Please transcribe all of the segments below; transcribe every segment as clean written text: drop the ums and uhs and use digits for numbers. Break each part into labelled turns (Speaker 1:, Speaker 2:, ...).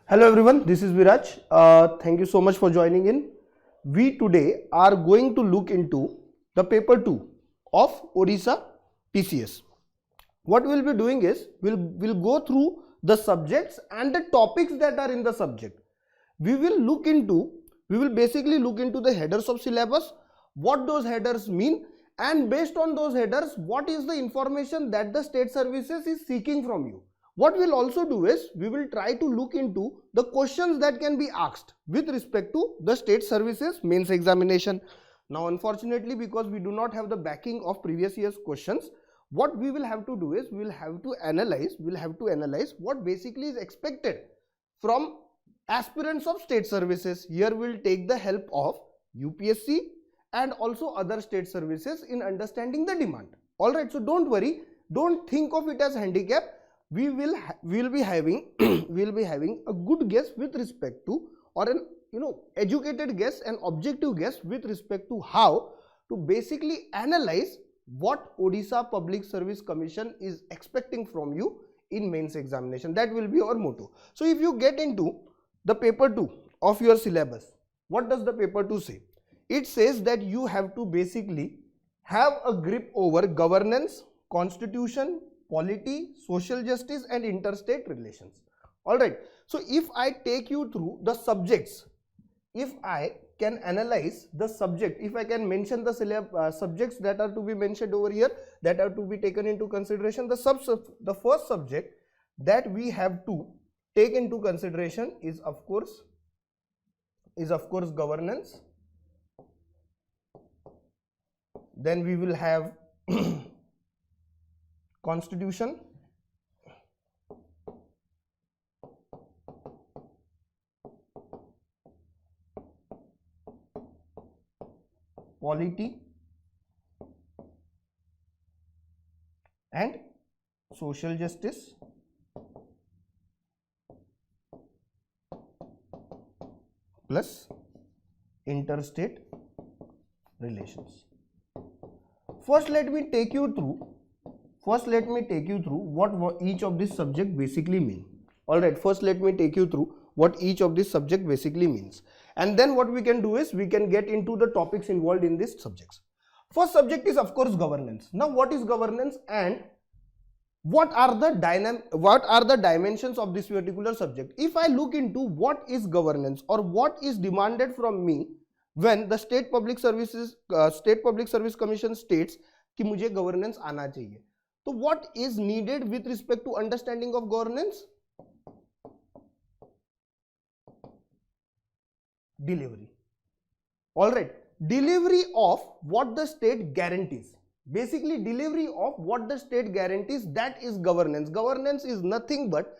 Speaker 1: Hello everyone, this is Viraj. Thank you so much for joining in. We today are going to look into the paper 2 of Odisha PCS. What we'll be doing is we'll go through the subjects and the topics that are in the subject. We will basically look into the headers of syllabus, what those headers mean, and based on those headers, what is the information that the state services is seeking from you. What we'll also do is we will try to look into the questions that can be asked with respect to the state services mains examination. Now unfortunately, because we do not have the backing of previous year's questions, what we will have to do is we'll have to analyze what basically is expected from aspirants of state services. Here we'll take the help of UPSC and also other state services in understanding the demand. Alright, so don't worry, don't think of it as handicap. We'll be having a good guess with respect to, or an educated guess, an objective guess with respect to how to basically analyze what Odisha Public Service Commission is expecting from you in mains examination. That will be our motto. So if you get into the paper 2 of your syllabus, what does the paper 2 say? It says that you have to basically have a grip over governance, constitution, polity, social justice and interstate relations. Alright, so if I take you through the subjects, if I can analyze the subject, if I can mention the subjects that are to be mentioned over here, that are to be taken into consideration, the first subject that we have to take into consideration is of course governance. Then we will have constitution, polity and social justice, plus interstate relations. First let me take you through what each of this subject basically mean. Alright, first let me take you through what each of this subject basically means. And then what we can do is we can get into the topics involved in these subjects. First subject is of course governance. Now what is governance and what are the dimensions of this particular subject? If I look into what is governance or what is demanded from me when the State Public Service Commission states कि मुझे governance आना चाहिए, so what is needed with respect to understanding of governance? Delivery. Alright, delivery of what the state guarantees. Basically delivery of what the state guarantees, that is governance. Governance is nothing but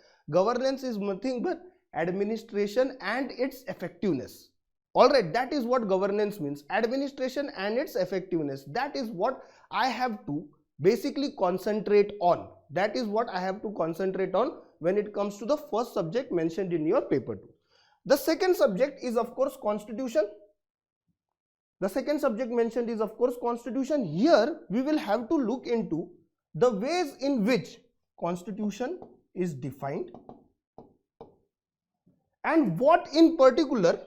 Speaker 1: administration and its effectiveness. Alright, that is what governance means. Administration and its effectiveness. That is what I have to basically concentrate on. That is what I have to concentrate on when it comes to the first subject mentioned in your paper 2. The second subject is of course constitution. The second subject mentioned is of course constitution. Here we will have to look into the ways in which constitution is defined and what in particular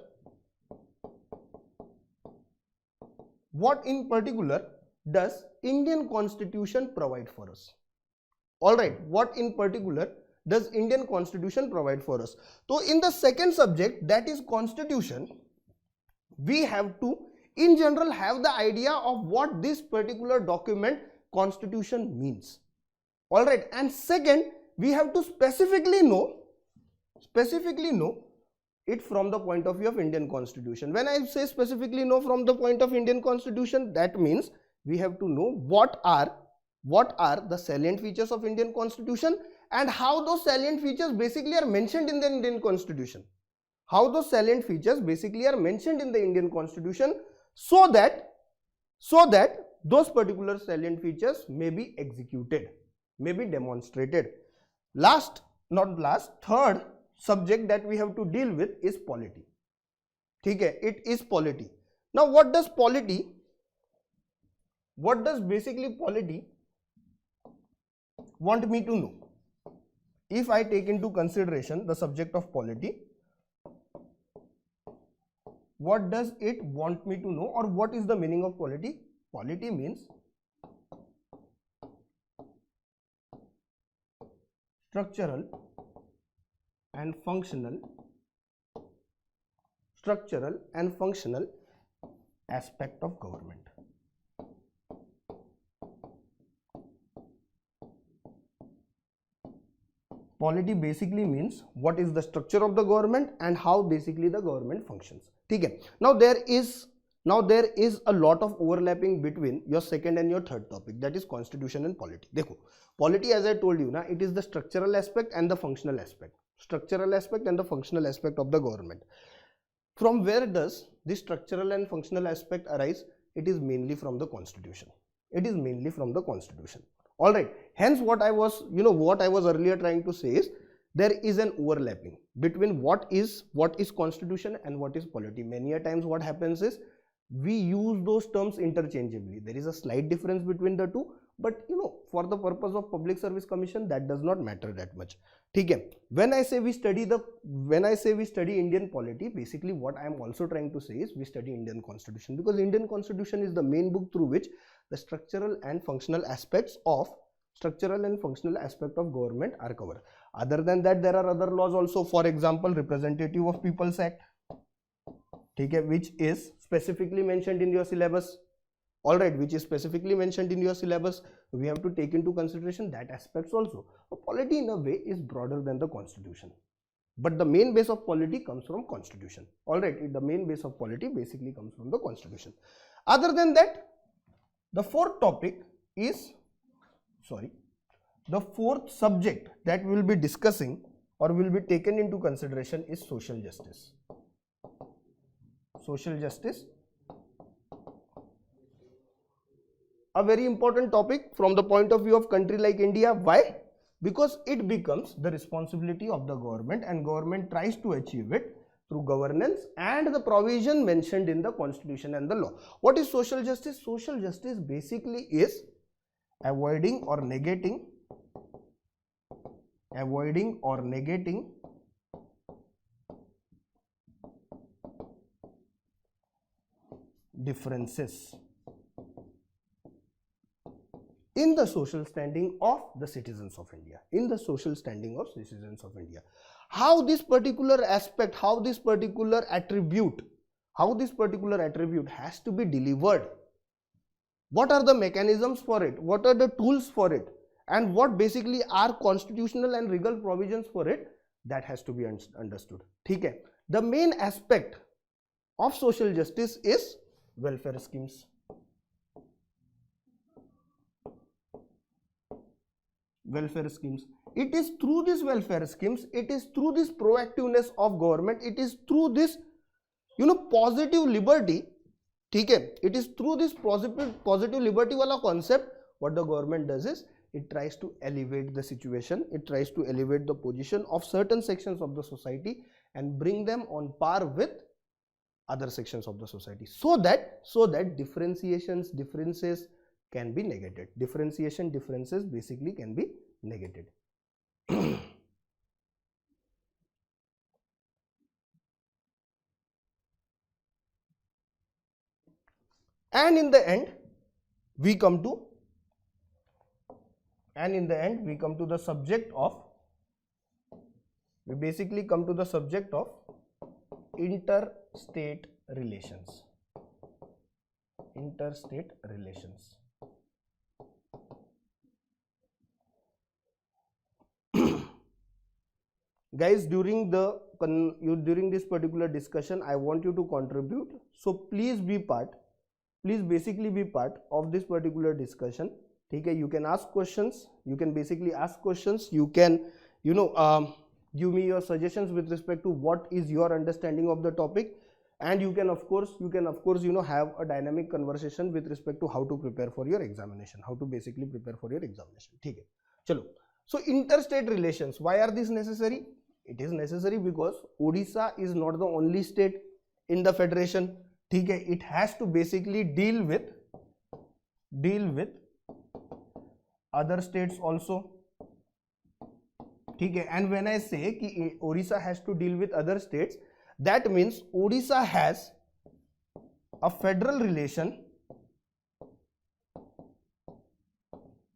Speaker 1: does Indian Constitution provide for us. Alright, what in particular does Indian Constitution provide for us? So in the second subject, that is constitution, we have to in general have the idea of what this particular document constitution means. Alright, and second, we have to specifically know it from the point of view of Indian Constitution. When I say specifically know from the point of Indian Constitution, that means we have to know what are the salient features of Indian Constitution and how those salient features basically are mentioned in the Indian Constitution. How those salient features basically are mentioned in the Indian Constitution so that those particular salient features may be executed, may be demonstrated. Third subject that we have to deal with is polity. Okay, it is polity. Now what does basically polity want me to know? If I take into consideration the subject of polity, what does it want me to know, or what is the meaning of polity? Polity means structural and functional aspect of government. Polity basically means what is the structure of the government and how basically the government functions. Okay. Now there is a lot of overlapping between your second and your third topic, that is constitution and polity. Dekho, polity, as I told you, it is the structural aspect and the functional aspect. Structural aspect and the functional aspect of the government. From where does this structural and functional aspect arise? It is mainly from the constitution. All right. Hence, what I was earlier trying to say is there is an overlapping between what is constitution and what is polity. Many a times what happens is we use those terms interchangeably. There is a slight difference between the two, but for the purpose of Public Service Commission, that does not matter that much. Okay. When I say we study Indian polity, basically what I am also trying to say is we study Indian Constitution, because Indian Constitution is the main book through which the structural and functional aspect of government are covered. Other than that, there are other laws also. For example, Representative of People's Act, okay, which is specifically mentioned in your syllabus. All right, which is specifically mentioned in your syllabus. We have to take into consideration that aspects also. So polity in a way is broader than the constitution, but the main base of polity comes from constitution. All right, the main base of polity basically comes from the constitution. Other than that, the fourth subject that we will be discussing or will be taken into consideration is social justice. Social justice, a very important topic from the point of view of country like India. Why? Because it becomes the responsibility of the government, and government tries to achieve it through governance and the provision mentioned in the constitution and the law. What is social justice? Social justice basically is avoiding or negating differences in the social standing of the citizens of India. How this particular aspect, how this particular attribute has to be delivered. What are the mechanisms for it? What are the tools for it? And what basically are constitutional and legal provisions for it? That has to be understood. Okay. The main aspect of social justice is welfare schemes. It is through these welfare schemes, it is through this proactiveness of government, it is through this positive liberty. Okay, it is through this positive liberty wala concept. What the government does is it tries to elevate the situation, it tries to elevate the position of certain sections of the society and bring them on par with other sections of the society, so that differences can be negated. Differences basically can be negated. And in the end, we come to the subject of, interstate relations. Guys, during this particular discussion, I want you to contribute. So please basically be part of this particular discussion. Okay, you can ask questions. You can give me your suggestions with respect to what is your understanding of the topic, and you can of course have a dynamic conversation with respect to how to prepare for your examination, Okay, chalo. So interstate relations, why are these necessary? It is necessary because Odisha is not the only state in the federation. Okay, it has to basically deal with other states also. Okay, and when I say कि Odisha has to deal with other states, that means Odisha has a federal relation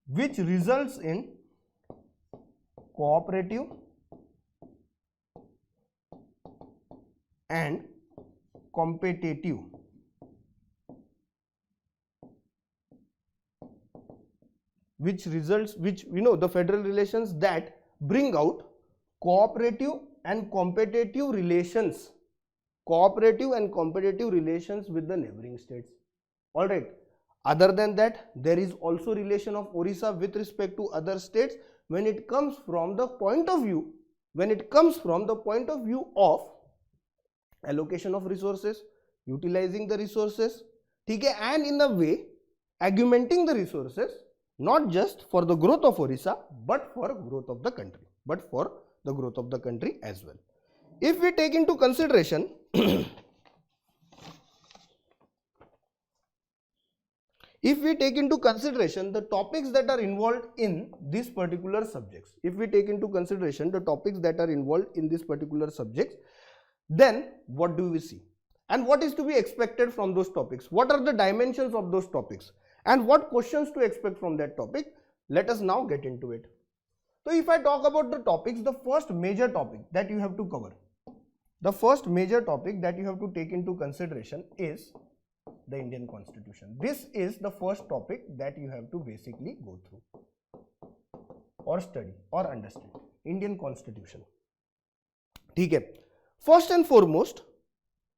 Speaker 1: which results in cooperative and competitive the federal relations that bring out cooperative and competitive relations with the neighboring states. All right. Other than that, there is also relation of Orissa with respect to other states when it comes from the point of view of allocation of resources, utilizing the resources, okay, and in a way augmenting the resources, not just for the growth of Orissa but for growth of the country, as well. If we take into consideration the topics that are involved in these particular subjects, then what do we see? And what is to be expected from those topics? What are the dimensions of those topics? And what questions to expect from that topic? Let us now get into it. So if I talk about the topics, the first major topic that you have to cover, the first major topic that you have to take into consideration is the Indian Constitution. This is the first topic that you have to basically go through or study or understand. Indian Constitution. Okay. First and foremost,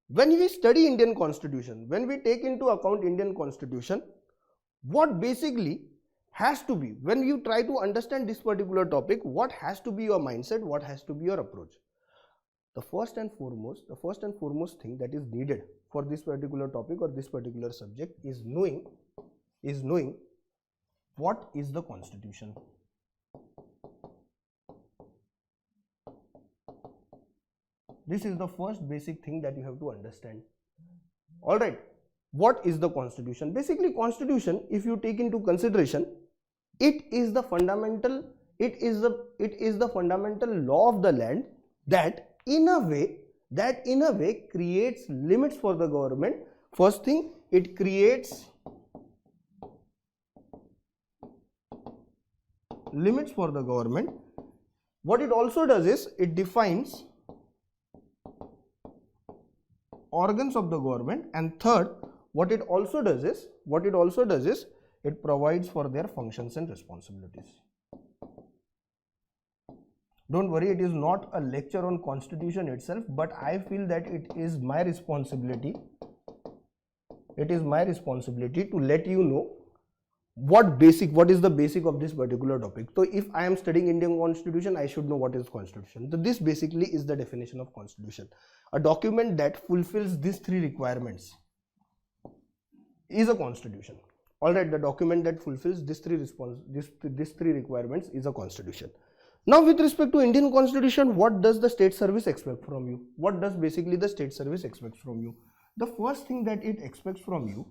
Speaker 1: when we study Indian Constitution, when we take into account Indian Constitution, what basically has to be, when you try to understand this particular topic, what has to be your mindset, what has to be your approach? The first and foremost thing that is needed for this particular topic or this particular subject is knowing what is the Constitution. This is the first basic thing that you have to understand. All right, what is the Constitution? Basically, Constitution, if you take into consideration, it is the fundamental law of the land that in a way creates limits for the government. First thing, it creates limits for the government. What it also does is it defines organs of the government, and third, what it also does is it provides for their functions and responsibilities. Don't worry, it is not a lecture on Constitution itself, but I feel that it is my responsibility to let you know what is the basic of this particular topic. So if I am studying Indian Constitution, I should know what is Constitution. So this basically is the definition of Constitution. A document that fulfills these three requirements is a Constitution. Alright, the document that fulfills these three requirements is a Constitution. Now with respect to Indian Constitution, what does the state service expect from you? What does basically the state service expect from you? The first thing that it expects from you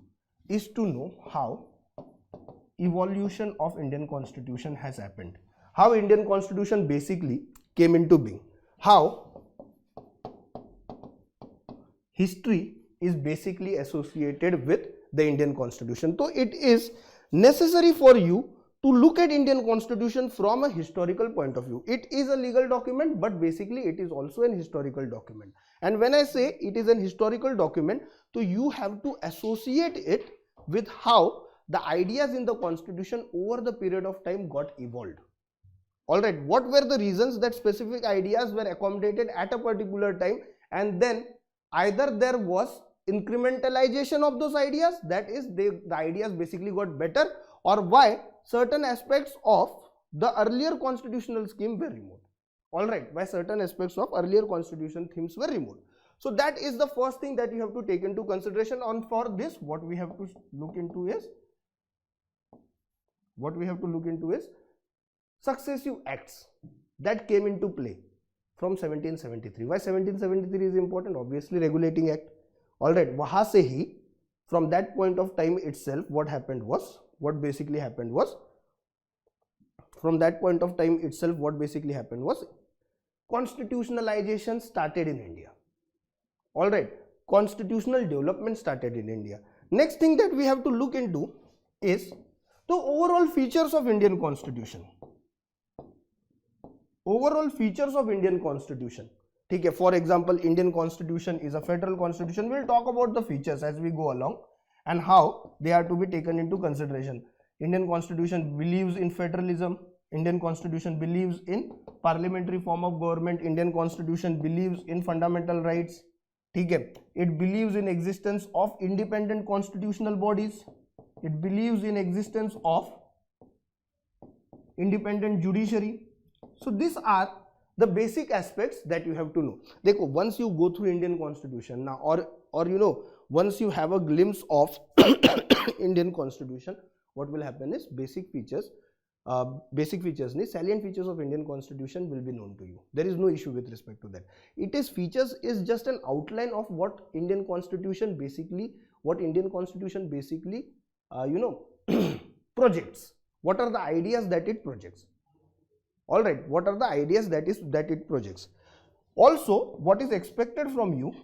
Speaker 1: is to know how evolution of Indian Constitution has happened. How Indian Constitution basically came into being. How history is basically associated with the Indian Constitution. So it is necessary for you to look at Indian Constitution from a historical point of view. It is a legal document, but basically it is also an historical document. And when I say it is an historical document, so you have to associate it with how the ideas in the Constitution over the period of time got evolved. Alright, what were the reasons that specific ideas were accommodated at a particular time, and then either there was incrementalization of those ideas, that is the ideas basically got better, or why certain aspects of the earlier constitutional scheme were removed. Alright, why certain aspects of earlier constitution themes were removed. So that is the first thing that you have to take into consideration. On for this, what we have to look into is successive acts that came into play from 1773. Why 1773 is important? Obviously regulating act. Alright, wahan se hi, from that point of time itself, what basically happened was constitutionalization started in India. Alright, constitutional development started in India. Next thing that we have to look into is the overall features of Indian Constitution. Overall features of Indian Constitution. Okay, for example, Indian Constitution is a federal constitution. We'll talk about the features as we go along and how they are to be taken into consideration. Indian Constitution believes in federalism. Indian Constitution believes in parliamentary form of government. Indian Constitution believes in fundamental rights. Okay, it believes in existence of independent constitutional bodies. It believes in existence of independent judiciary. So these are the basic aspects that you have to know. Dekho, once you go through Indian Constitution now, or you know, once you have a glimpse of Indian Constitution, what will happen is basic features, salient features of Indian Constitution will be known to you. There is no issue with respect to that. It is features is just an outline of what Indian Constitution basically, projects. What are the ideas that it projects? All right, what are the ideas that it projects? Also, what is expected from you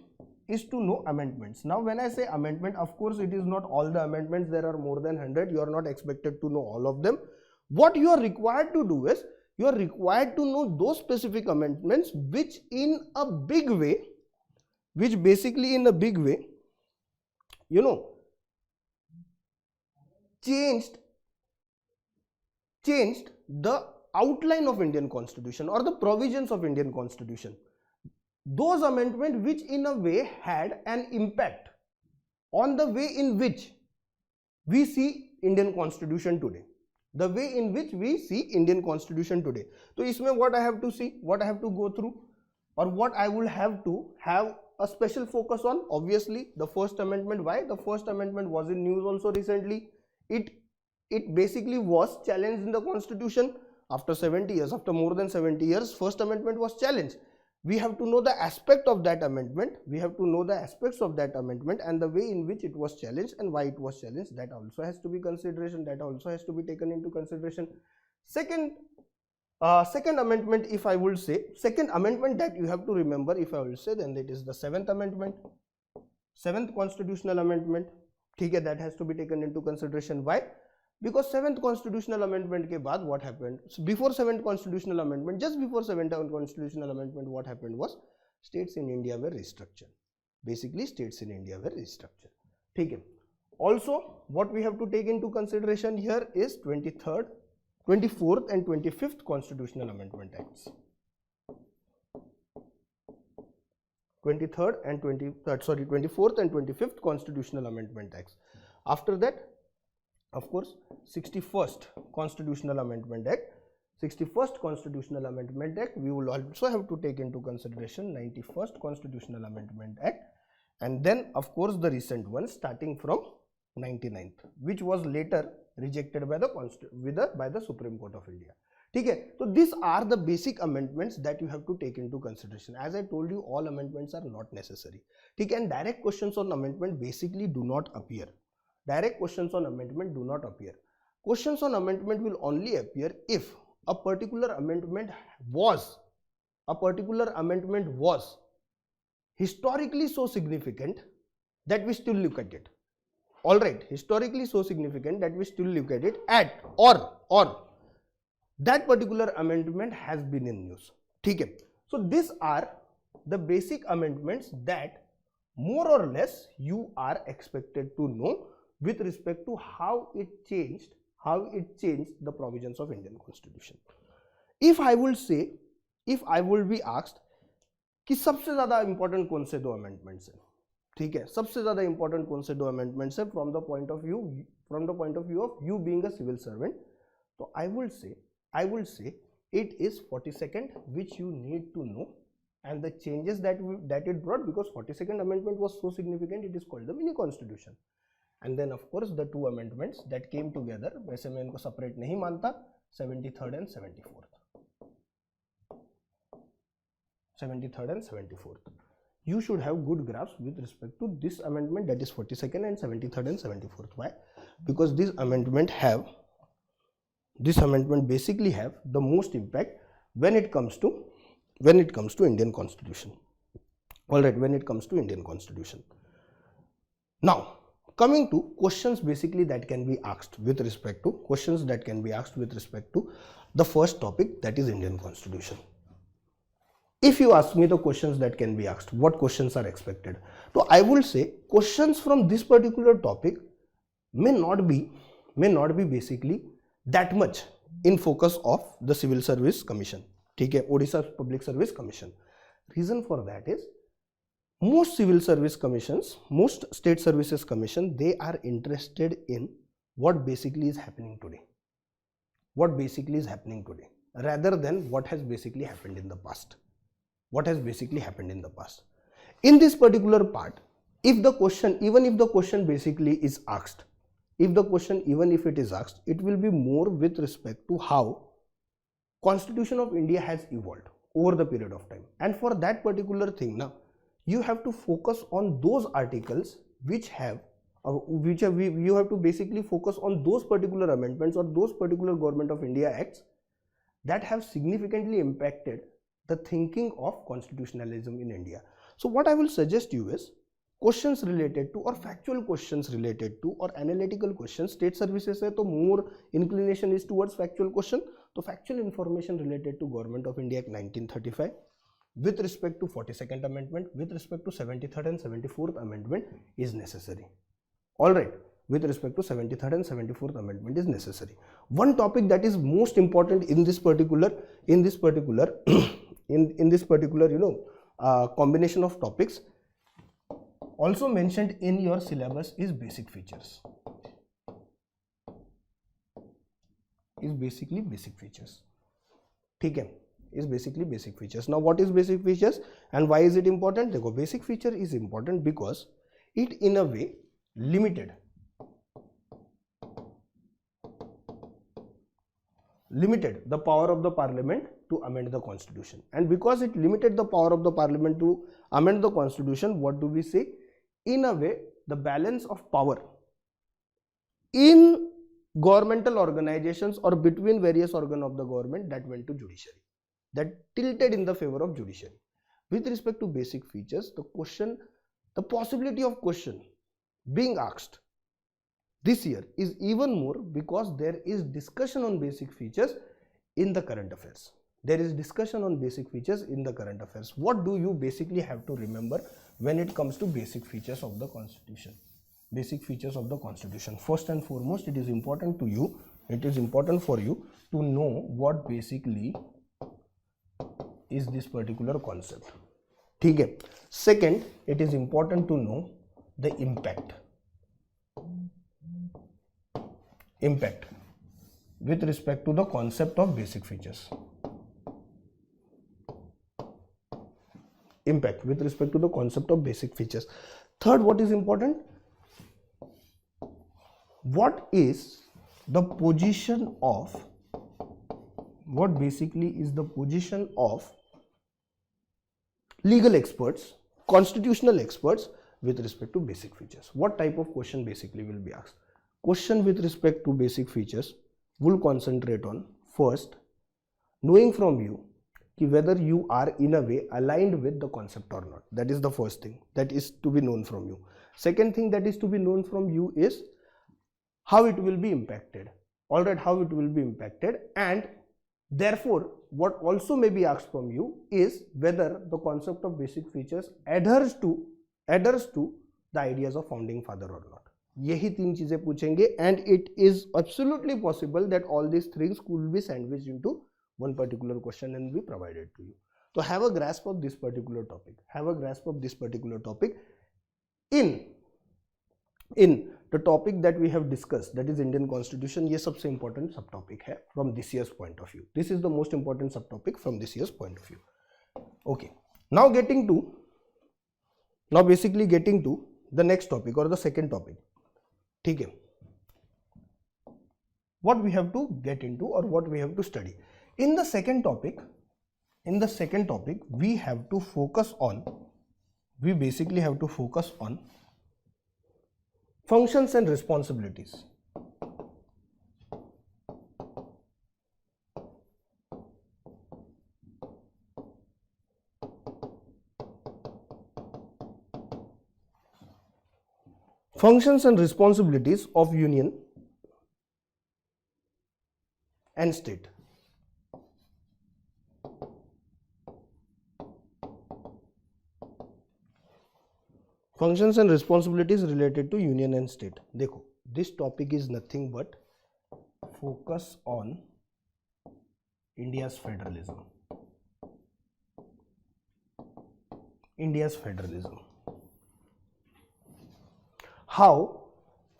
Speaker 1: is to know amendments. Now, when I say amendment, of course, it is not all the amendments. There are more than 100. You are not expected to know all of them. What you are required to do is, you are required to know those specific amendments which in a big way, you know, changed the outline of Indian Constitution or the provisions of Indian Constitution. Those amendments which in a way had an impact on the way in which we see Indian Constitution today. The way in which we see Indian Constitution today. So, isme what I have to see, what I have to go through, or what I will have to have a special focus on, obviously the First Amendment. Why? The First Amendment was in news also recently. It basically was challenged in the Constitution. After 70 years, after more than 70 years, First Amendment was challenged. We have to know the aspect of that amendment. We have to know the aspects of that amendment and the way in which it was challenged and why it was challenged. That also has to be consideration. That also has to be taken into consideration. Second amendment, if I would say, second amendment that you have to remember, if I will say, then it is the 7th Amendment, 7th Constitutional Amendment. Okay, that has to be taken into consideration. Why? Because 7th Constitutional Amendment ke baad what happened? So before 7th Constitutional Amendment, just before 7th Constitutional Amendment, what happened was states in India were restructured. Basically, states in India were restructured. Okay. Also, what we have to take into consideration here is 23rd, 24th and 25th Constitutional Amendment Acts. 24th and 25th Constitutional Amendment Acts. After that, of course, 61st Constitutional Amendment Act. 61st Constitutional Amendment Act, we will also have to take into consideration 91st Constitutional Amendment Act, and then of course the recent one starting from 99th, which was later rejected by the Supreme Court of India. Okay, so these are the basic amendments that you have to take into consideration. As I told you, all amendments are not necessary. Okay, and direct questions on amendment basically do not appear. Direct questions on amendment do not appear. Questions on amendment will only appear if a particular amendment was historically so significant that we still look at it. Alright, historically so significant that we still look at it, or that particular amendment has been in news. Okay. So these are the basic amendments that more or less you are expected to know with respect to how it changed the provisions of Indian Constitution. If I will be asked कि सबसे ज़्यादा important कौन से दो amendments हैं, ठीक है, सबसे ज़्यादा important कौन से दो amendments हैं from the point of view of you being a civil servant, so I will say it is 42nd, which you need to know, and the changes that it brought, because 42nd amendment was so significant, it is called the mini constitution. And then of course the two amendments that came together, वैसे मैं इनको separate नहीं मानता, 73rd and 74th. 73rd and 74th. You should have good grasp with respect to this amendment, that is 42nd and 73rd and 74th. Why? Because this amendment basically have the most impact when it comes to Indian Constitution. Alright, when it comes to Indian Constitution. Now, coming to questions basically that can be asked with respect to the first topic, that is Indian Constitution. If you ask me the questions that can be asked, what questions are expected? So I will say questions from this particular topic may not be basically that much in focus of the Civil Service Commission, okay, Odisha Public Service Commission. Reason for that is most civil service commissions, most state services commission, they are interested in what basically is happening today, rather than what has basically happened in the past. In this particular part, if the question, even if the question basically is asked, it will be more with respect to how Constitution of India has evolved over the period of time. And for that particular thing, now you have to focus on those articles you have to basically focus on those particular amendments or those particular Government of India acts that have significantly impacted the thinking of constitutionalism in India. So what I will suggest you is questions related to, or factual questions related to, or analytical questions. State services hai to more inclination is towards factual question. So factual information related to Government of India Act 1935 with respect to 42nd Amendment, with respect to 73rd and 74th Amendment is necessary. Alright, with respect to 73rd and 74th Amendment is necessary. One topic that is most important in this particular combination of topics also mentioned in your syllabus is basic features. Okay, is basically basic features. Now what is basic features and why is it important? Dekho, basic feature is important because it in a way limited the power of the parliament to amend the constitution, and because it limited the power of the parliament to amend the constitution, what do we say? In a way, the balance of power in governmental organizations or between various organs of the government, that went to judiciary, that tilted in the favor of judiciary. With respect to basic features, the possibility of question being asked this year is even more because there is discussion on basic features in the current affairs. What do you basically have to remember when it comes to basic features of the constitution? First and foremost, it is important for you to know what basically is this particular concept. Okay. Second, it is important to know the impact with respect to the concept of basic features. Third, what is important? What is the position of legal experts, constitutional experts with respect to basic features? What type of question basically will be asked? Question with respect to basic features will concentrate on, first, knowing from you whether you are in a way aligned with the concept or not. That is the first thing that is to be known from you. Second thing that is to be known from you is how it will be impacted. Alright, how it will be impacted, and therefore what also may be asked from you is whether the concept of basic features adheres to the ideas of founding father or not. यही तीन चीजें पूछेंगे, and it is absolutely possible that all these things could be sandwiched into one particular question and be provided to you. So have a grasp of this particular topic. In the topic that we have discussed, that is Indian Constitution, ये सबसे important subtopic है from this year's point of view. This is the most important subtopic from this year's point of view. Okay. Now basically getting to the next topic or the second topic. ठीक है. What we have to get into or what we have to study. In the second topic, we basically have to focus on functions and responsibilities. functions and responsibilities of union and state. Functions and responsibilities related to union and state. देखो, this topic is nothing but focus on India's federalism. India's federalism. How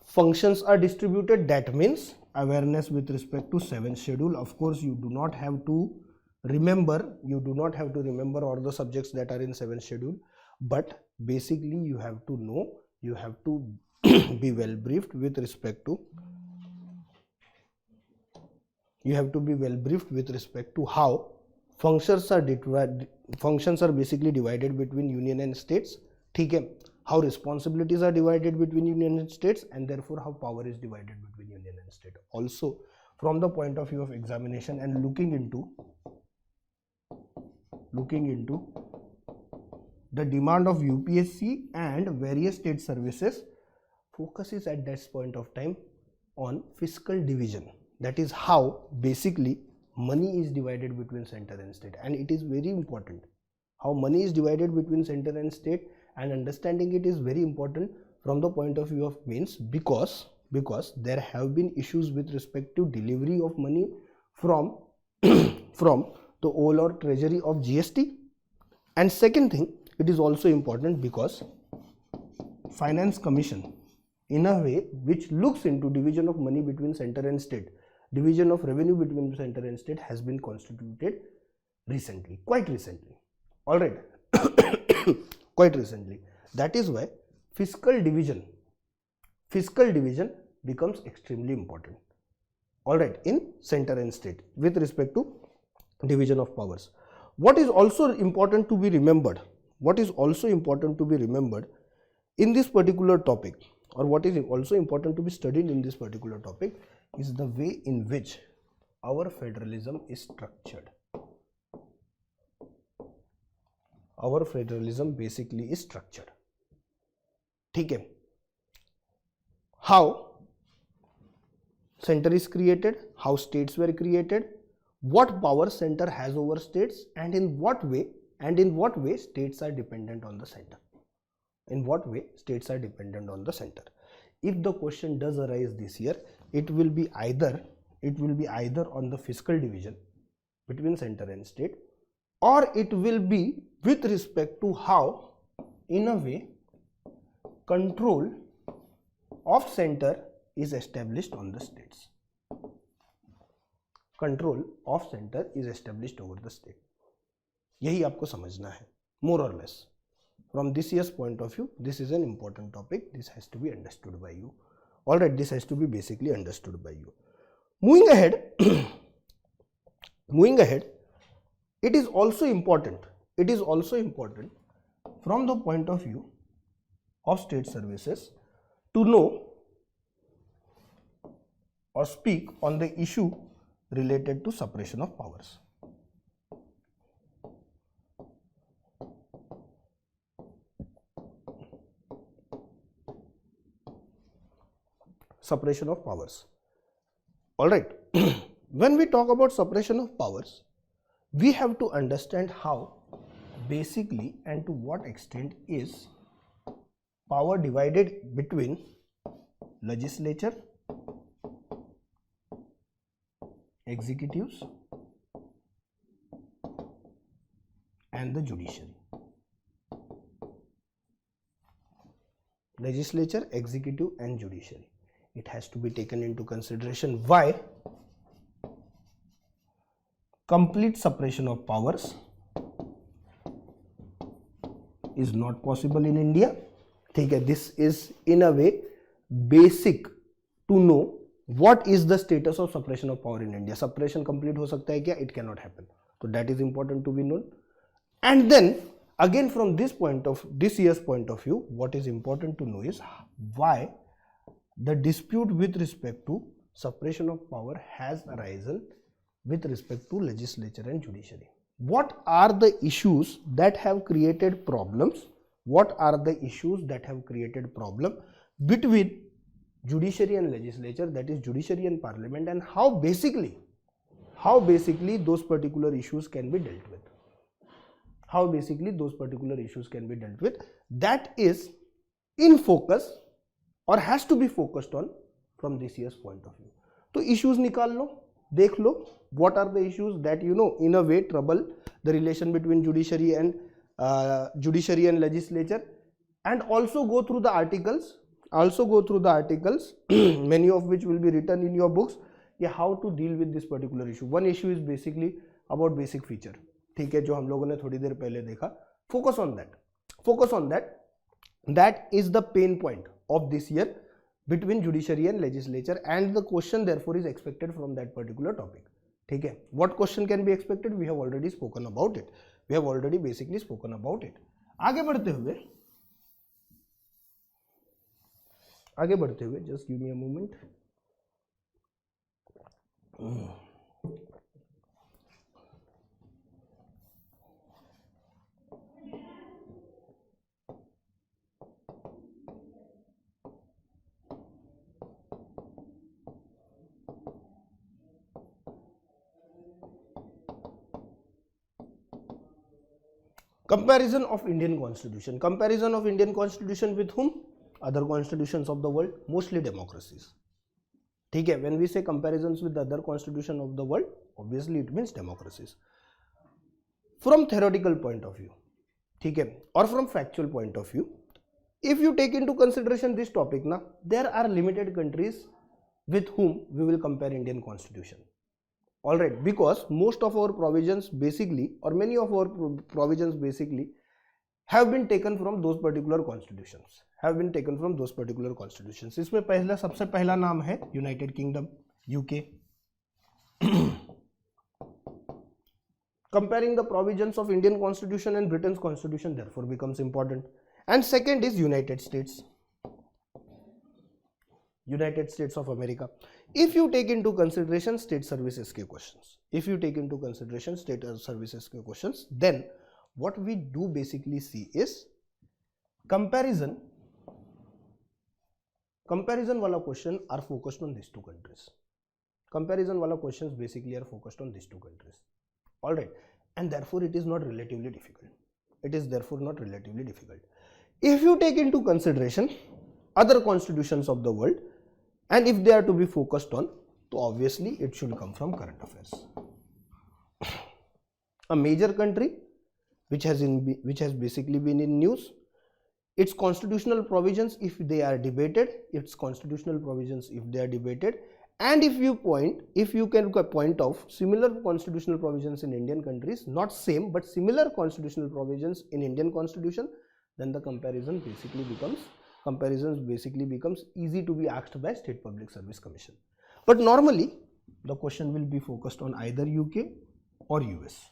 Speaker 1: functions are distributed, that means awareness with respect to 7th schedule. Of course, you do not have to remember all the subjects that are in 7th schedule, but basically you have to know, you have to be well briefed with respect to how functions are basically divided between union and states. ठीक है, how responsibilities are divided between union and states, and therefore how power is divided between union and state. Also from the point of view of examination and looking into the demand of UPSC and various state services, focus is at that point of time on fiscal division. That is how basically money is divided between center and state, and it is very important how money is divided between center and state, and understanding it is very important from the point of view of mains, because there have been issues with respect to delivery of money from from the overall treasury of GST. And second thing, it is also important because Finance Commission, in a way which looks into division of money between center and state, division of revenue between center and state, has been constituted recently, quite recently. All right, quite recently. That is why fiscal division becomes extremely important. All right, in center and state with respect to division of powers. What is also important to be remembered in this particular topic, or what is also important to be studied in this particular topic, is the way in which our federalism is structured. Our federalism basically is structured. ठीक है, how center is created, how states were created, what power center has over states, and in what way states are dependent on the center. If the question does arise this year, it will be either on the fiscal division between center and state, or it will be with respect to how, in a way, control of center is established on the states. Control of center is established over the state. यही आपको समझना है, more or less. From this year's point of view, this is an important topic. This has to be understood by you. All right, this has to be basically understood by you. Moving ahead, it is also important from the point of view of state services to know or speak on the issue related to separation of powers. Separation of powers. All right. When we talk about separation of powers, we have to understand how basically and to what extent is power divided between legislature, executives, and the judiciary. Legislature, executive, and judiciary. It has to be taken into consideration. Why? Complete separation of powers is not possible in India. Okay, this is in a way basic to know what is the status of separation of power in India. Separation complete हो सकता है क्या? It cannot happen. So that is important to be known. And then again, from this year's point of view, what is important to know is why the dispute with respect to separation of power has arisen with respect to legislature and judiciary. What are the issues that have created problems? between judiciary and legislature, that is judiciary and parliament, and how basically those particular issues can be dealt with. How basically those particular issues can be dealt with, that is in focus or has to be focused on from this year's point of view. तो issues निकाल लो, देख लो what are the issues that in a way trouble the relation between judiciary and legislature, and also go through the articles, many of which will be written in your books, how to deal with this particular issue. One issue is basically about basic feature, ठीक है, जो हम लोगों ने थोड़ी देर पहले देखा. Focus on that. That is the pain point of this year between judiciary and legislature, and the question therefore is expected from that particular topic. ठीक है, what question can be expected? We have already spoken about it. We have already basically spoken about it. आगे बढ़ते हुए just give me a moment. Comparison of Indian Constitution. Comparison of Indian Constitution with whom? Other constitutions of the world, mostly democracies. ठीक है, when we say comparisons with the other constitution of the world, obviously it means democracies. From theoretical point of view, ठीक है, or from factual point of view, if you take into consideration this topic, na, there are limited countries with whom we will compare Indian Constitution. Alright, because most of our provisions basically, or many of our provisions basically, have been taken from those particular constitutions. इसमें सबसे पहला नाम है United kingdom, UK. Comparing the provisions of Indian Constitution and Britain's Constitution therefore becomes important. And second is United States of America. If you take into consideration state services के questions, then what we do basically see is comparison वाला question are focused on these two countries. Comparison वाला questions basically are focused on these two countries. Alright, and therefore it is not relatively difficult. If you take into consideration other constitutions of the world, and if they are to be focused on, so obviously it should come from current affairs. A major country which has basically been in news, its constitutional provisions if they are debated, and if you can point out similar constitutional provisions in Indian countries, not same but similar constitutional provisions in Indian Constitution, then the comparison basically becomes easy to be asked by State Public Service Commission. But normally the question will be focused on either UK or US.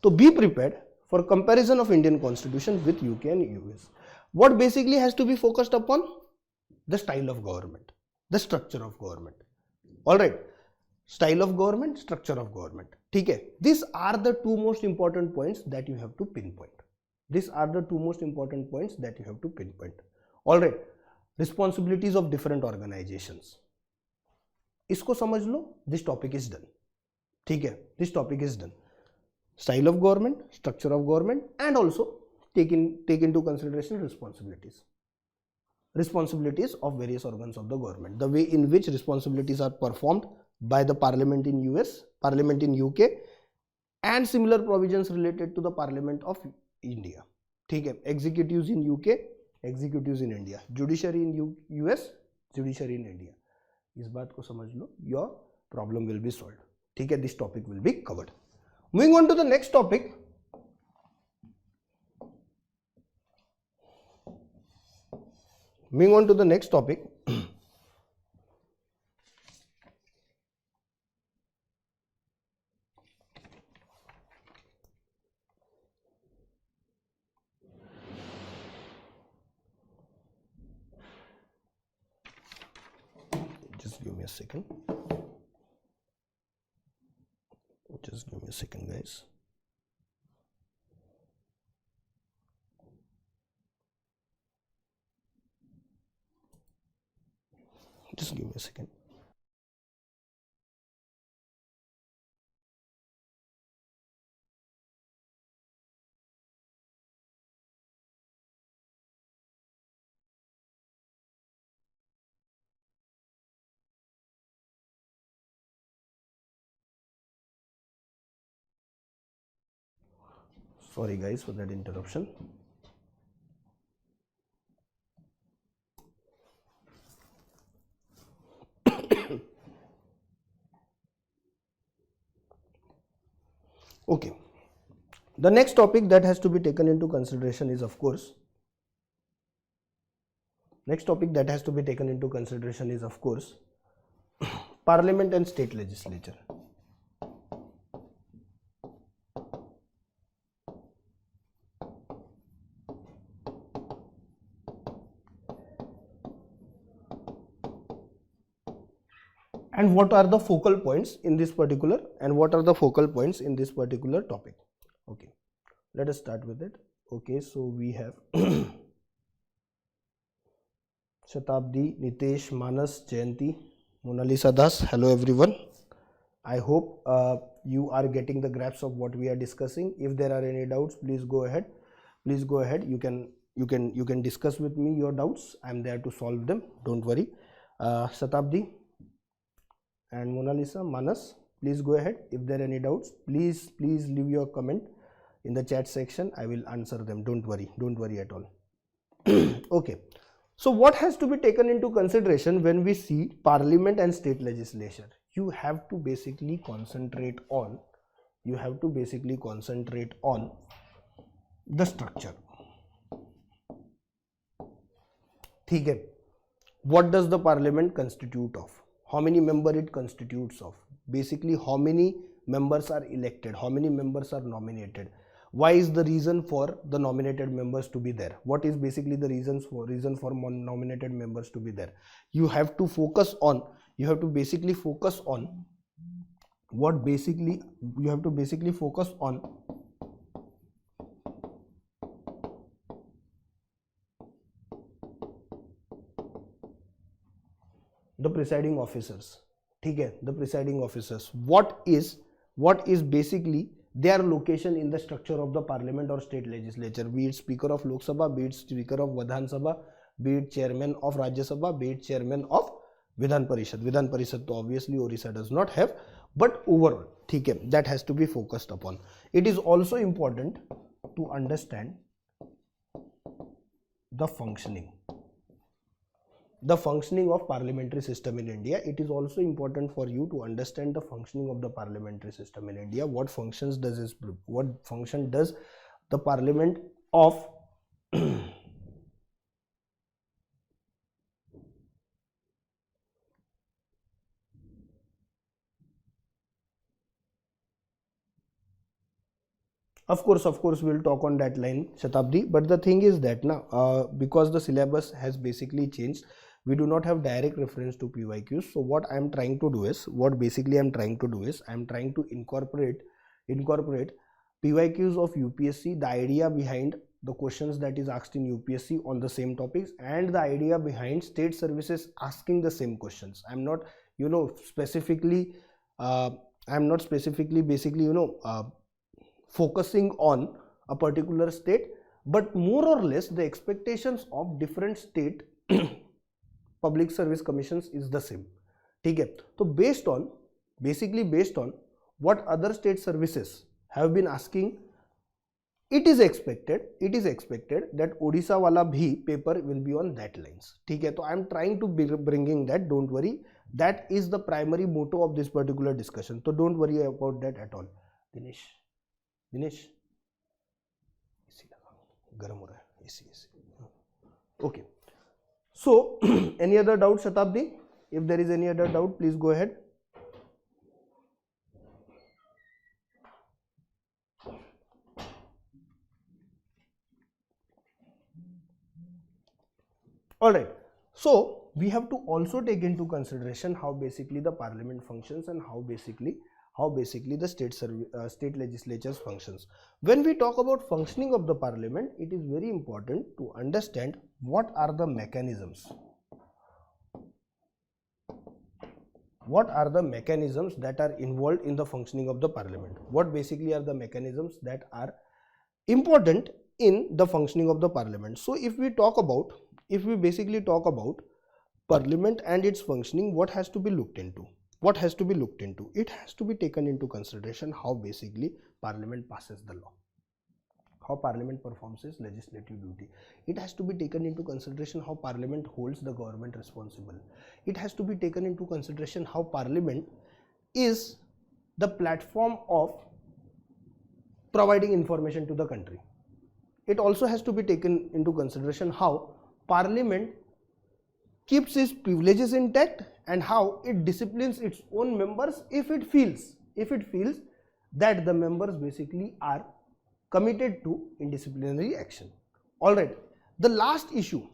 Speaker 1: So be prepared for comparison of Indian Constitution with UK and US. What basically has to be focused upon? The style of government, the structure of government. Alright, style of government, structure of government. Okay. These are the two most important points that you have to pinpoint. Alright, responsibilities of different organizations. इसको समझ लो, this topic is done. ठीक है, this topic is done. Style of government, structure of government, and also take into consideration responsibilities of various organs of the government, the way in which responsibilities are performed by the parliament in US, parliament in UK, and similar provisions related to the parliament of India. ठीक है, executives in UK, executives in India, judiciary in US, judiciary in India. इस बात को समझ लो, your problem will be solved. ठीक है, this topic will be covered. Moving on to the next topic. Just give me a second. Guys. Just give me a second. Sorry guys for that interruption. Okay. The next topic that has to be taken into consideration is, of course, Parliament and state legislature. And what are the focal points in this particular topic? Okay, let us start with it. Okay, so we have Shatabdi, Nitesh, Manas, Jayanti, Mona Lisa Das. Hello everyone. I hope you are getting the grasp of what we are discussing. If there are any doubts, please go ahead. You can discuss with me your doubts. I am there to solve them. Don't worry. Shatabdi and Mona Lisa, Manas, please go ahead. If there are any doubts, please leave your comment in the chat section. I will answer them. Don't worry at all. Okay. So what has to be taken into consideration when we see Parliament and state legislature? You have to basically concentrate on the structure. Okay. What does the Parliament constitute of? How many members it constitutes of? Basically, how many members are elected? How many members are nominated? Why is the reason for the nominated members to be there? What is basically the reason for nominated members to be there? You have to basically focus on the presiding officers. Okay, the presiding officers. What is basically their location in the structure of the Parliament or state legislature? Be it Speaker of Lok Sabha, be it Speaker of Vidhan Sabha, be it Chairman of Rajya Sabha, be it Chairman of Vidhan Parishad. Vidhan Parishad to obviously Orissa does not have, but overall, okay, that has to be focused upon. It is also important to understand the functioning of parliamentary system in India. It is also important for you to understand the functioning of the parliamentary system in India. What function does the Parliament of Of course, we'll talk on that line, Shatabdi. But the thing is that now, because the syllabus has basically changed, we do not have direct reference to PYQs. So what I'm trying to do is, I'm trying to incorporate PYQs of UPSC, the idea behind the questions that is asked in UPSC on the same topics, and the idea behind state services asking the same questions. I'm not, specifically focusing on a particular state, but more or less the expectations of different state public service commissions is the same. Okay, so based on what other state services have been asking, it is expected that Odisha wala bhi paper will be on that lines. Okay, so I am trying to bringing that. Don't worry, that is the primary motto of this particular discussion, so don't worry about that at all. Dinesh, garam ho raha hai, AC. Okay. So, any other doubt, Shatabdi? If there is any other doubt, please go ahead. Alright. So, we have to also take into consideration how basically the Parliament functions and how basically the state legislatures functions. When we talk about functioning of the Parliament, it is very important to understand what are the mechanisms. what are the mechanisms that are involved in the functioning of the parliament? What basically are the mechanisms that are important in the functioning of the parliament? So if we basically talk about parliament and its functioning, what has to be looked into? It has to be taken into consideration how basically parliament passes the law, how parliament performs its legislative duty. It has to be taken into consideration how parliament holds the government responsible. It has to be taken into consideration how parliament is the platform of providing information to the country. It also has to be taken into consideration how parliament keeps its privileges intact and how it disciplines its own members if it feels that the members basically are committed to indisciplinary action. Alright, the last issue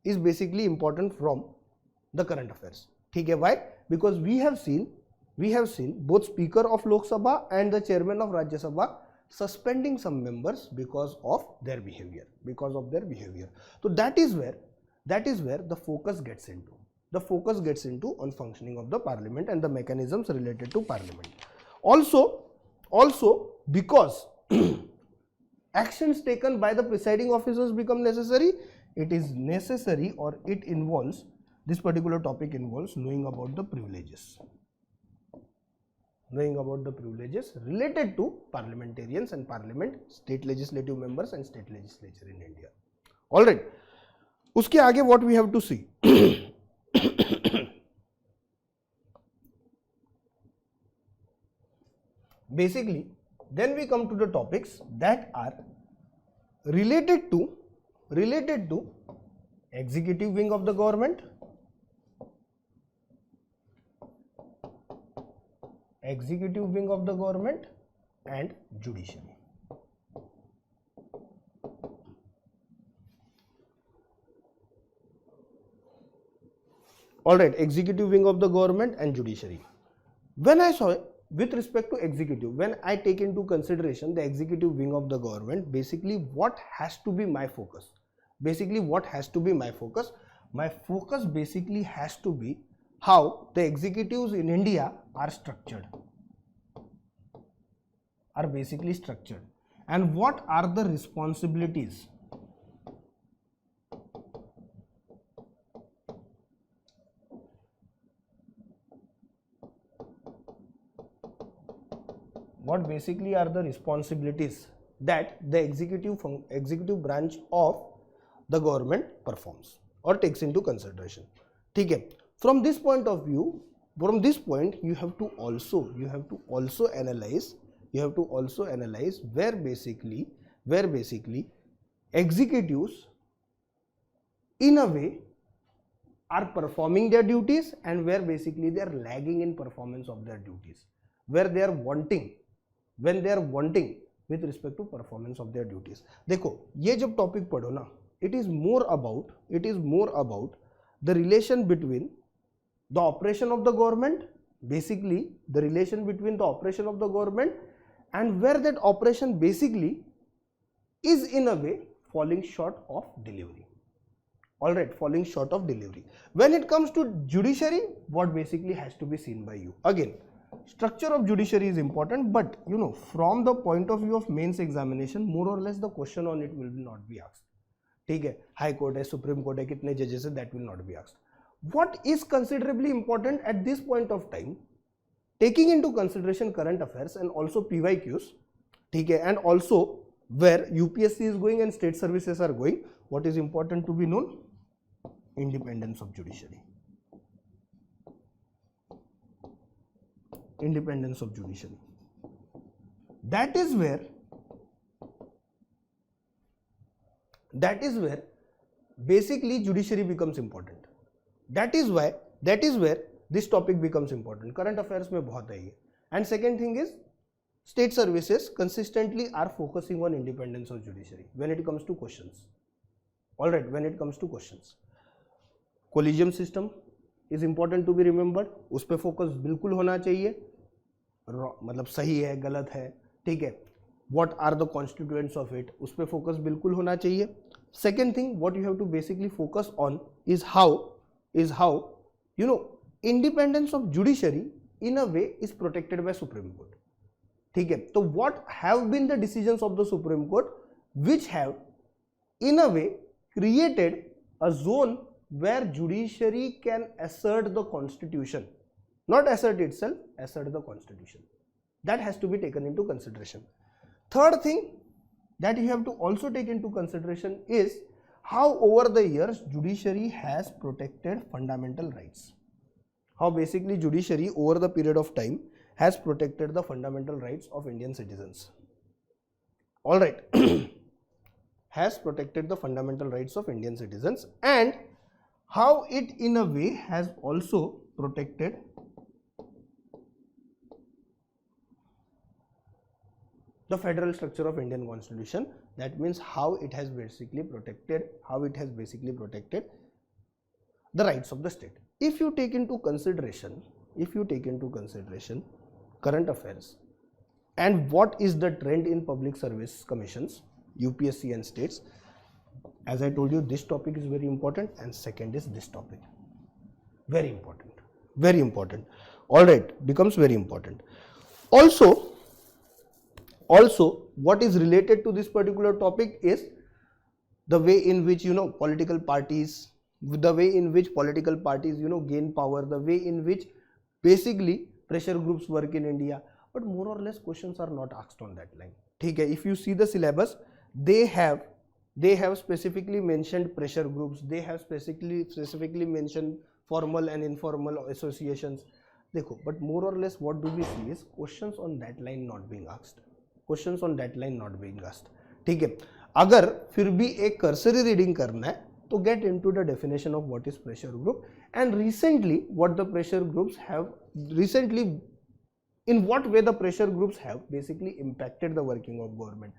Speaker 1: is basically important from the current affairs. Okay, why? Because we have seen both Speaker of Lok Sabha and the Chairman of Rajya Sabha suspending some members because of their behavior. So that is where the focus gets into. On functioning of the parliament and the mechanisms related to parliament. Also because actions taken by the presiding officers become necessary, it is necessary, or it involves, this particular topic involves knowing about the privileges related to parliamentarians and parliament, state legislative members and state legislature in India. Alright, uske aage what we have to see? Basically, then we come to the topics that are related to executive wing of the government, and judiciary. Alright, executive wing of the government and judiciary. When I saw it, with respect to executive, when I take into consideration the executive wing of the government, basically what has to be my focus? My focus basically has to be how the executives in India are basically structured, and what are the responsibilities that the executive branch of the government performs or takes into consideration. Okay. From this point, you have to also analyze where basically executives in a way are performing their duties and where basically they are lagging in performance of their duties, where they are wanting with respect to performance of their duties. देखो, ये जब topic पढ़ो ना, it is more about the relation between the operation of the government, basically the relation between the operation of the government and where that operation basically is in a way falling short of delivery. Alright, falling short of delivery. When it comes to judiciary, what basically has to be seen by you? Again, structure of judiciary is important, but from the point of view of mains examination, more or less the question on it will not be asked. ठीक है, High Court है, Supreme Court है, कितने judges है, that will not be asked. What is considerably important at this point of time, taking into consideration current affairs and also PYQs, ठीक है, and also where UPSC is going and state services are going, what is important to be known? Independence of judiciary. That is where basically judiciary becomes important. That is where this topic becomes important. Current affairs में बहुत है ये. And second thing is, state services consistently are focusing on independence of judiciary when it comes to questions. Alright, when it comes to questions. Collegium system is important to be remembered. उस पे focus बिल्कुल होना चाहिए. मतलब सही है, गलत है, ठीक है. What are the constituents of it? उस पे focus बिल्कुल होना चाहिए. Second thing, what you have to basically focus on is how independence of judiciary in a way is protected by Supreme Court. ठीक है, तो what have been the decisions of the Supreme Court which have in a way created a zone where judiciary can assert the constitution, not assert itself, assert the constitution. That has to be taken into consideration. Third thing that you have to also take into consideration is how over the years judiciary has protected fundamental rights. How basically judiciary over the period of time has protected the fundamental rights of Indian citizens. Alright, has protected the fundamental rights of Indian citizens, and how it in a way has also protected the federal structure of Indian Constitution. That means how it has basically protected the rights of the state. If you take into consideration current affairs and what is the trend in public service commissions, UPSC and states, as I told you, this topic is very important, and second is this topic, very important. All right, becomes very important. Also what is related to this particular topic is the way in which political parties gain power, the way in which basically pressure groups work in India, but more or less questions are not asked on that line. Okay, if you see the syllabus, they have specifically mentioned pressure groups, they have specifically mentioned formal and informal associations. देखो, but more or less what do we see is questions on that line not being asked. ठीक है, अगर फिर भी एक cursory reading करना है तो get into the definition of what is pressure group, and recently what the pressure groups have in what way the pressure groups have basically impacted the working of government.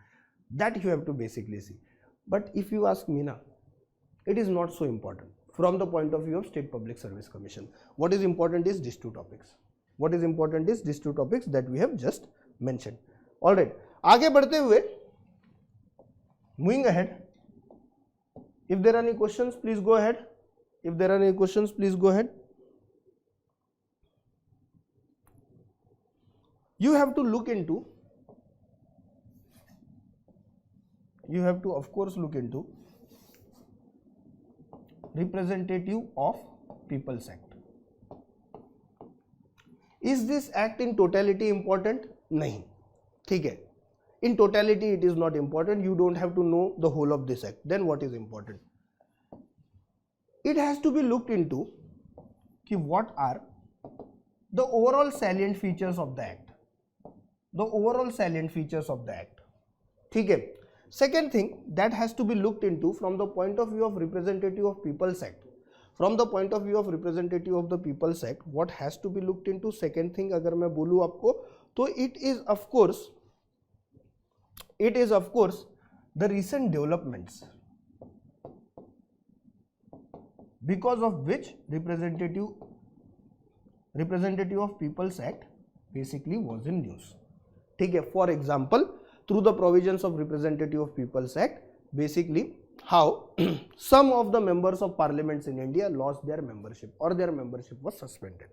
Speaker 1: That you have to basically see. But if you ask me now, it is not so important from the point of view of State Public Service Commission. What is important is these two topics. That we have just mentioned. Alright, आगे बढ़ते हुए, moving ahead. If there are any questions, please go ahead. You have to of course look into representative of People's Act. Is this act in totality important? नहीं, ठीक है. In totality it is not important. You don't have to know the whole of this act. Then what is important? It has to be looked into कि what are the overall salient features of the act. ठीक है. Second thing that has to be looked into from the point of view of representative of People's Act. From the point of view of representative of the People's Act, what has to be looked into? Second thing अगर मैं बोलूँ आपको तो it is of course the recent developments because of which representative of People's Act basically was in news. ठीक है, for example, through the provisions of representative of People's Act, basically how some of the members of parliaments in India lost their membership or their membership was suspended.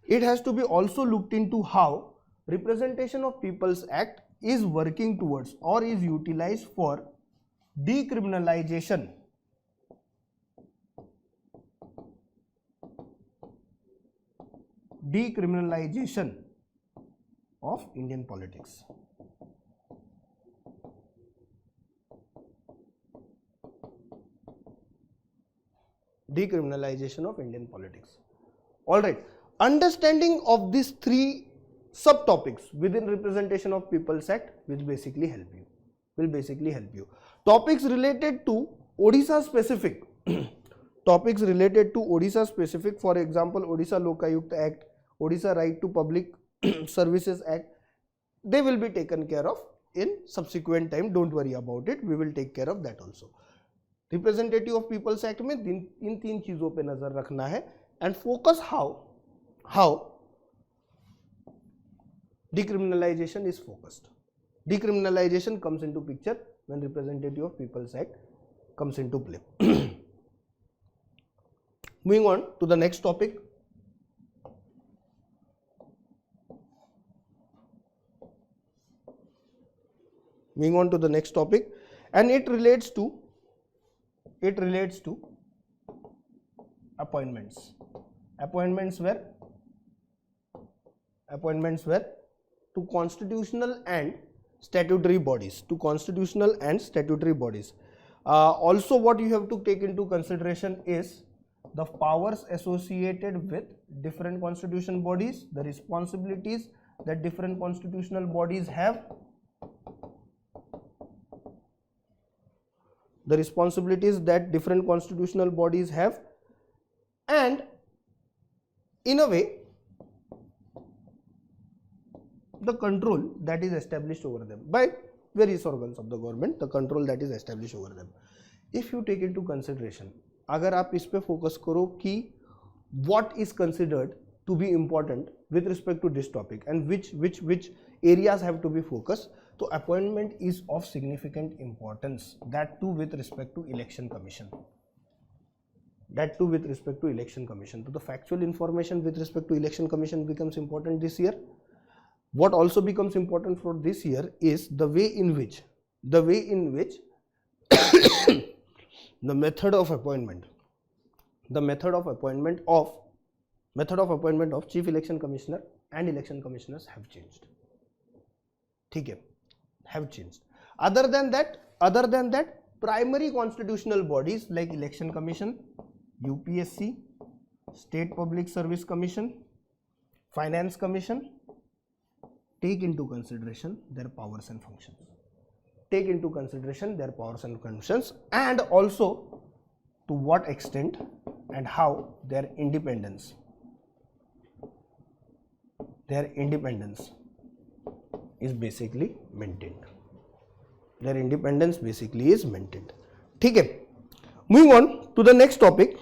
Speaker 1: It has to be also looked into how representation of People's Act is working towards or is utilized for decriminalization of Indian politics. Decriminalization of Indian politics. Alright, understanding of these three subtopics within representation of People's Act will basically help you. Topics related to Odisha specific. For example, Odisha Lokayukta Act, Odisha Right to Public Services Act, they will be taken care of in subsequent time. Don't worry about it. We will take care of that also. Representative of People's Act में इन तीन चीजों पे नजर रखना है and focus how decriminalization is focused. Decriminalization comes into picture when representative of People's Act comes into play. Moving on to the next topic. Moving on to the next topic, and it relates to appointments. Appointments were to constitutional and statutory bodies. Also, what you have to take into consideration is the powers associated with different constitutional bodies, the responsibilities that different constitutional bodies have, and in a way the control that is established over them by various organs of the government, the control that is established over them. If you take into consideration, अगर आप इस पे focus करो कि what is considered to be important with respect to this topic and which areas have to be focused, so appointment is of significant importance, that too with respect to election commission. So the factual information with respect to election commission becomes important this year. What also becomes important for this year is the way in which the method of appointment of chief election commissioner and election commissioners have changed. Have changed. Other than that, primary constitutional bodies like election commission, UPSC, State Public Service Commission, Finance Commission, take into consideration their powers and functions. And also to what extent and how their independence is basically maintained. Okay. Moving on to the next topic.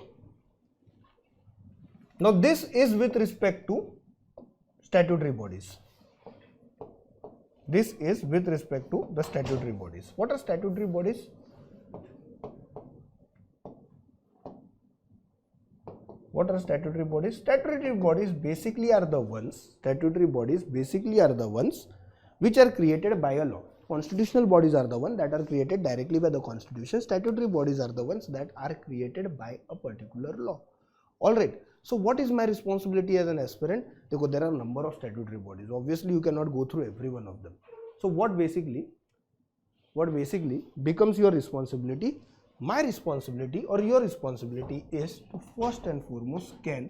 Speaker 1: Now this is with respect to statutory bodies. What are statutory bodies? Statutory bodies basically are the ones which are created by a law. Constitutional bodies are the ones that are created directly by the constitution. Statutory bodies are the ones that are created by a particular law. Alright, so what is my responsibility as an aspirant? There are a number of statutory bodies. Obviously you cannot go through every one of them. So what basically becomes your responsibility? My responsibility or your responsibility is to first and foremost scan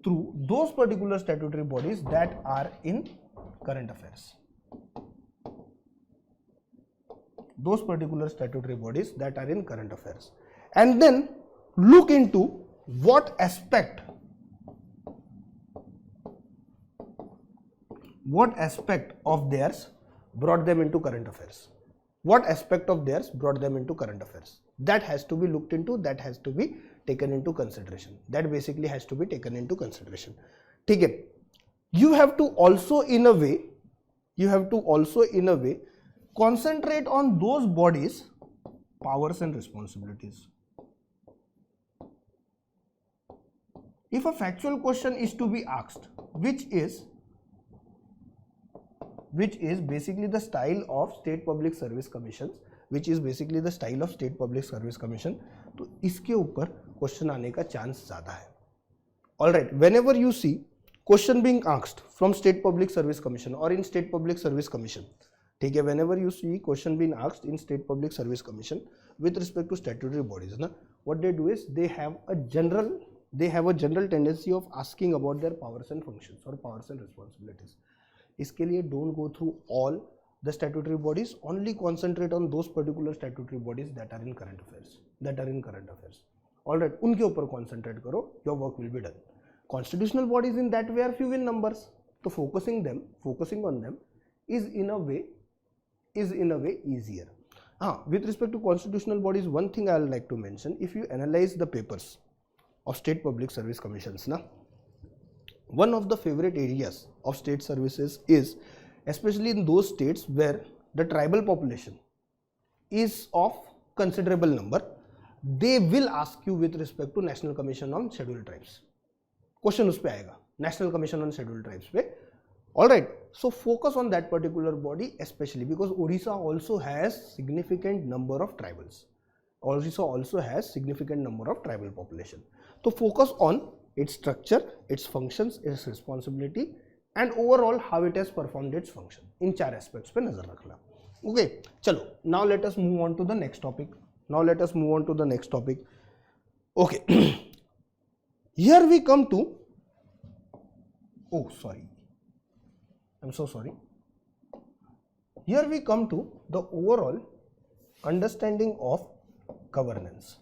Speaker 1: through those particular statutory bodies that are in current affairs. And then look into what aspect of theirs brought them into current affairs. That has to be looked into, that has to be taken into consideration. Okay. You have to also in a way concentrate on those bodies' powers and responsibilities. If a factual question is to be asked, which is basically the style of State Public Service Commissions, तो इसके ऊपर question आने का chance ज्यादा है. Alright, whenever you see question being asked from State Public Service Commission or in State Public Service Commission, ठीक है, whenever you see question being asked in State Public Service Commission with respect to statutory bodies, na, what they do is they have a general tendency of asking about their powers and functions or powers and responsibilities. इसके लिए don't go through all the statutory bodies, only concentrate on those particular statutory bodies that are in current affairs. Alright, उनके ऊपर concentrate करो, your work will be done. Constitutional bodies in that way are few in numbers, so focusing on them is in a way easier. With respect to constitutional bodies, one thing I would like to mention, if you analyze the papers of State Public Service Commissions, one of the favorite areas of state services is, especially in those states where the tribal population is of considerable number, they will ask you with respect to National Commission on Scheduled Tribes. Question उस पे आएगा, National Commission on Scheduled Tribes पे Alright, so focus on that particular body especially because Odisha also has significant number of tribals. Odisha also has significant number of tribal population. So focus on its structure, its functions, its responsibility and overall how it has performed its function. In 4 aspects पे नजर रखना. Okay, चलो. Now let us move on to the next topic. Okay. Here we come to. Oh, sorry. I'm so sorry. Here we come to the overall understanding of governance.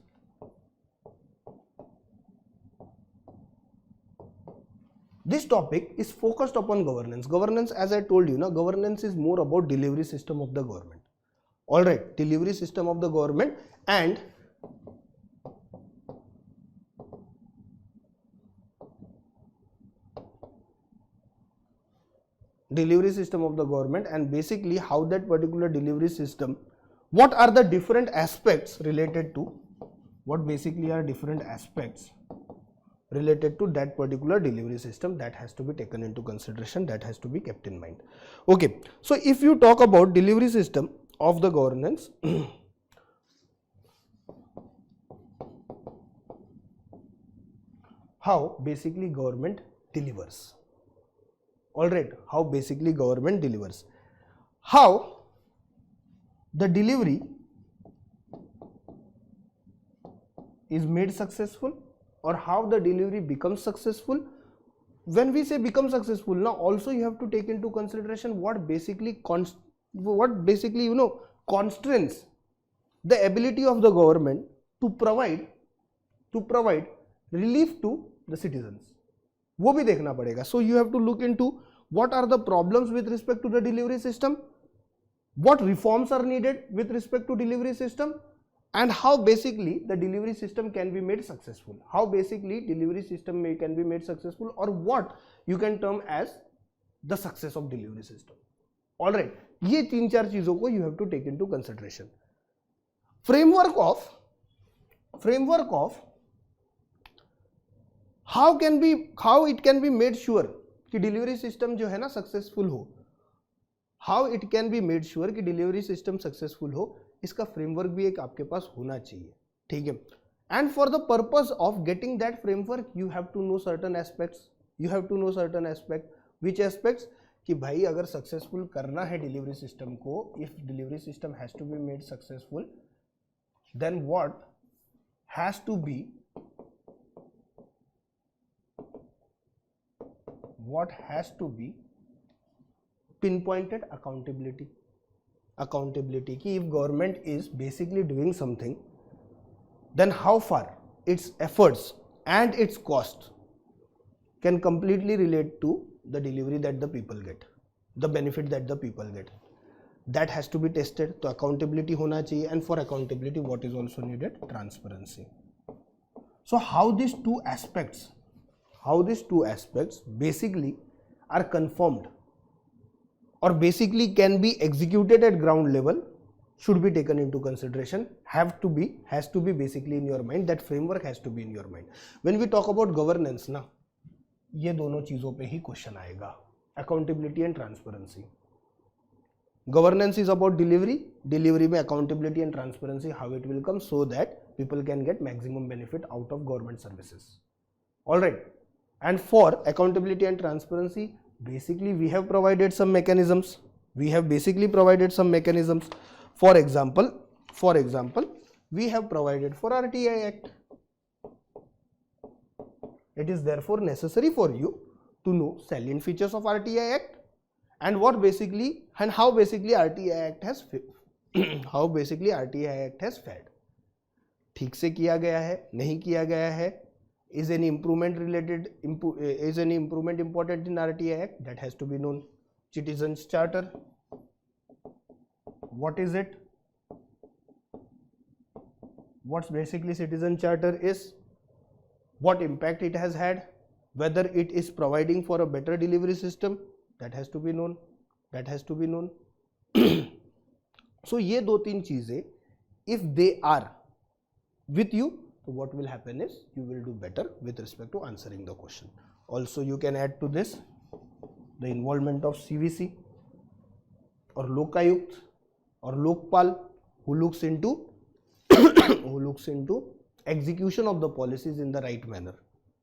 Speaker 1: This topic is focused upon governance. Governance, as I told you, governance is more about delivery system of the government. Alright, delivery system of the government and basically how that particular delivery system, what are the different aspects related to, that particular delivery system that has to be taken into consideration, that has to be kept in mind. Okay, so if you talk about delivery system of the governance, how basically government delivers. Alright, how basically government delivers. How the delivery is made successful or how the delivery becomes successful. When we say become successful, now also you have to take into consideration what basically constrains the ability of the government to provide relief to the citizens. वो भी देखना पड़ेगा. So you have to look into what are the problems with respect to the delivery system, what reforms are needed with respect to delivery system, and how basically the delivery system can be made successful. How basically delivery system can be made successful, or what you can term as the success of delivery system. Alright, ये 3-4 चीजों को you have to take into consideration. Framework of how it can be made sure कि delivery system जो है ना successful हो, how it can be made sure कि delivery system successful हो, इसका framework भी एक आपके पास होना चाहिए. ठीक है. And for the purpose of getting that framework, you have to know certain aspects. Which aspects? कि भाई अगर successful करना है delivery system को, if delivery system has to be made successful, then what has to be pinpointed? Accountability कि if government is basically doing something, then how far its efforts and its cost can completely relate to the delivery that the people get, the benefit that the people get. That has to be tested. So accountability होना चाहिए, and for accountability what is also needed? Transparency. So how these two aspects basically are confirmed or basically can be executed at ground level should be taken into consideration, has to be basically in your mind. That framework has to be in your mind. When we talk about governance ना, ये दोनों चीजों पे ही question आएगा, accountability and transparency. Governance is about delivery में accountability and transparency, how it will come so that people can get maximum benefit out of government services. Alright, and for accountability and transparency, basically we have provided some mechanisms. For example, we have provided for RTI Act. It is therefore necessary for you to know salient features of RTI Act and how basically RTI Act has fared. ठीक से किया गया है, नहीं किया गया है. Is any improvement important in RTI Act? That has to be known. Citizens Charter, what is it? What's basically Citizen Charter is? What impact it has had? Whether it is providing for a better delivery system? That has to be known. So ये 2-3 चीजें, if they are with you, so what will happen is you will do better with respect to answering the question. Also you can add to this the involvement of CVC or Lokayukt or Lokpal, who looks into execution of the policies in the right manner,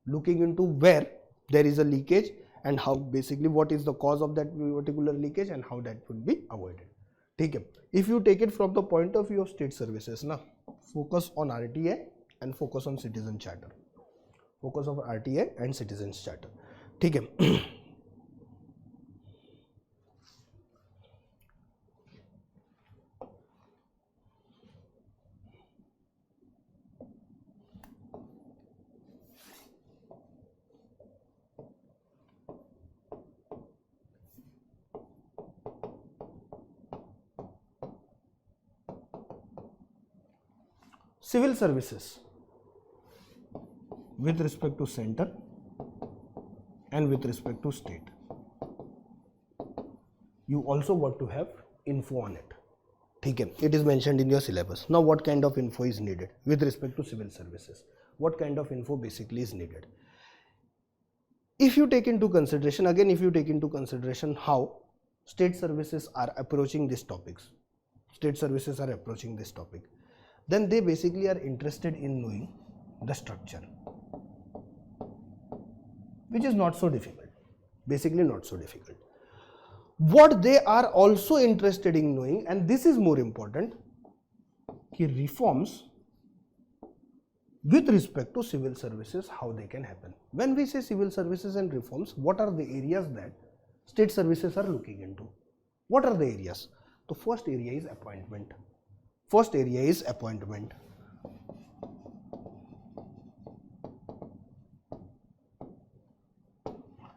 Speaker 1: looking into where there is a leakage and how basically what is the cause of that particular leakage and how that would be avoided. ठीक है. If you take it from the point of view of state services, ना, focus on RTA and focus on citizen charter. Focus of RTA and citizens charter. ठीक है. Civil services with respect to center and with respect to state. You also want to have info on it. ठीक है. It is mentioned in your syllabus. Now what kind of info is needed with respect to civil services? What kind of info basically is needed? If you take into consideration, again if you take into consideration how state services are approaching these topics, then they basically are interested in knowing the structure, which is not so difficult, basically not so difficult. What they are also interested in knowing, and this is more important, कि reforms with respect to civil services, how they can happen. When we say civil services and reforms, what are the areas that state services are looking into? What are the areas? The first area is appointment.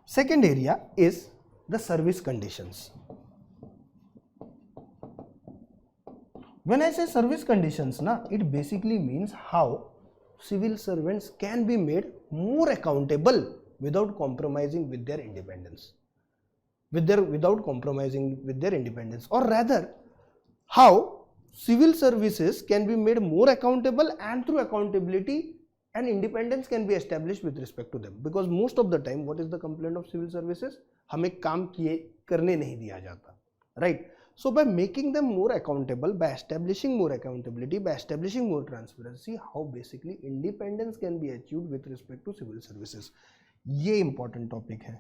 Speaker 1: Second area is the service conditions. When I say service conditions, it basically means how civil servants can be made more accountable without compromising with their independence. Or rather, how civil services can be made more accountable, and through accountability and independence can be established with respect to them. Because most of the time, what is the complaint of civil services? हमें काम किए करने नहीं दिया जाता, right? So by making them more accountable, by establishing more accountability, by establishing more transparency, how basically independence can be achieved with respect to civil services. ये important topic है,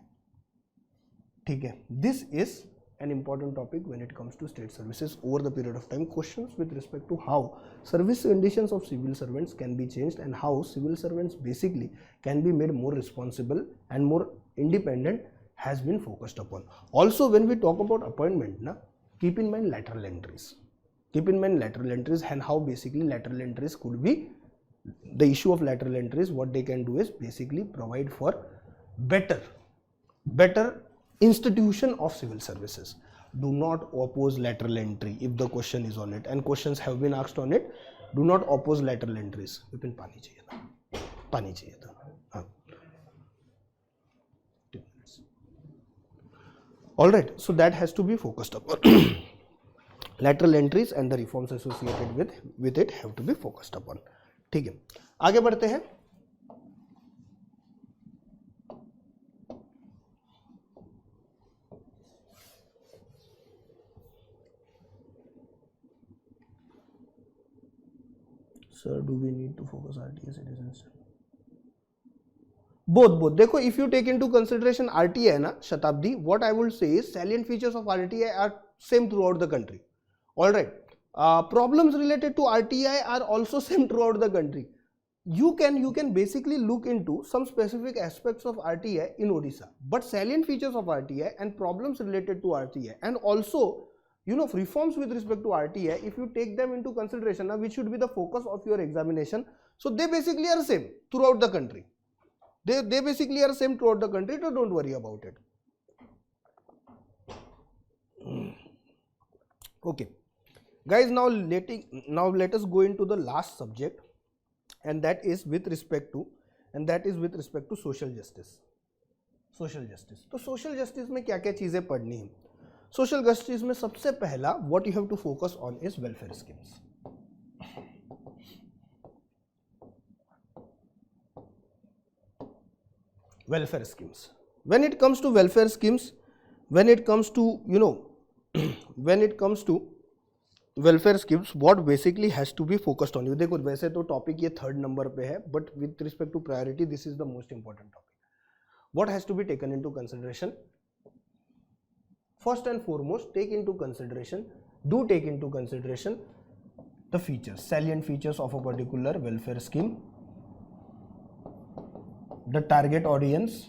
Speaker 1: ठीक है? This is an important topic when it comes to state services. Over the period of time, questions with respect to how service conditions of civil servants can be changed and how civil servants basically can be made more responsible and more independent has been focused upon. Also, when we talk about appointment, keep in mind lateral entries. And how basically lateral entries could be, the issue of lateral entries, what they can do is basically provide for better institution of civil services. Do not oppose lateral entry if the question is on it, and questions have been asked on it. Do not oppose lateral entries. Vipin, पानी चाहिए था. हाँ. All right, so that has to be focused upon. Lateral entries and the reforms associated with it have to be focused upon. ठीक है, आगे बढ़ते हैं. Sir, do we need to focus RTA citizens? Both. देखो, if you take into consideration RTA ना, Shatabdi, what I would say is salient features of RTA are same throughout the country. All right. Problems related to RTA are also same throughout the country. You can basically look into some specific aspects of RTA in Odisha, but salient features of RTA and problems related to RTA, and also reforms with respect to RTA, if you take them into consideration, which should be the focus of your examination, so they basically are same throughout the country. They basically are same throughout the country, so don't worry about it. Okay, guys, now let us go into the last subject, and that is with respect to social justice. तो social justice में क्या क्या चीजें पढ़नी है? Social justice में सबसे पहला what you have to focus on is welfare schemes. Welfare schemes. When it comes to welfare schemes, when it comes to when it comes to welfare schemes what basically has to be focused on. You देखो वैसे तो topic ये 3rd number पे है, but with respect to priority this is the most important topic. What has to be taken into consideration? First and foremost take into consideration, do take into consideration the features, salient features of a particular welfare scheme, the target audience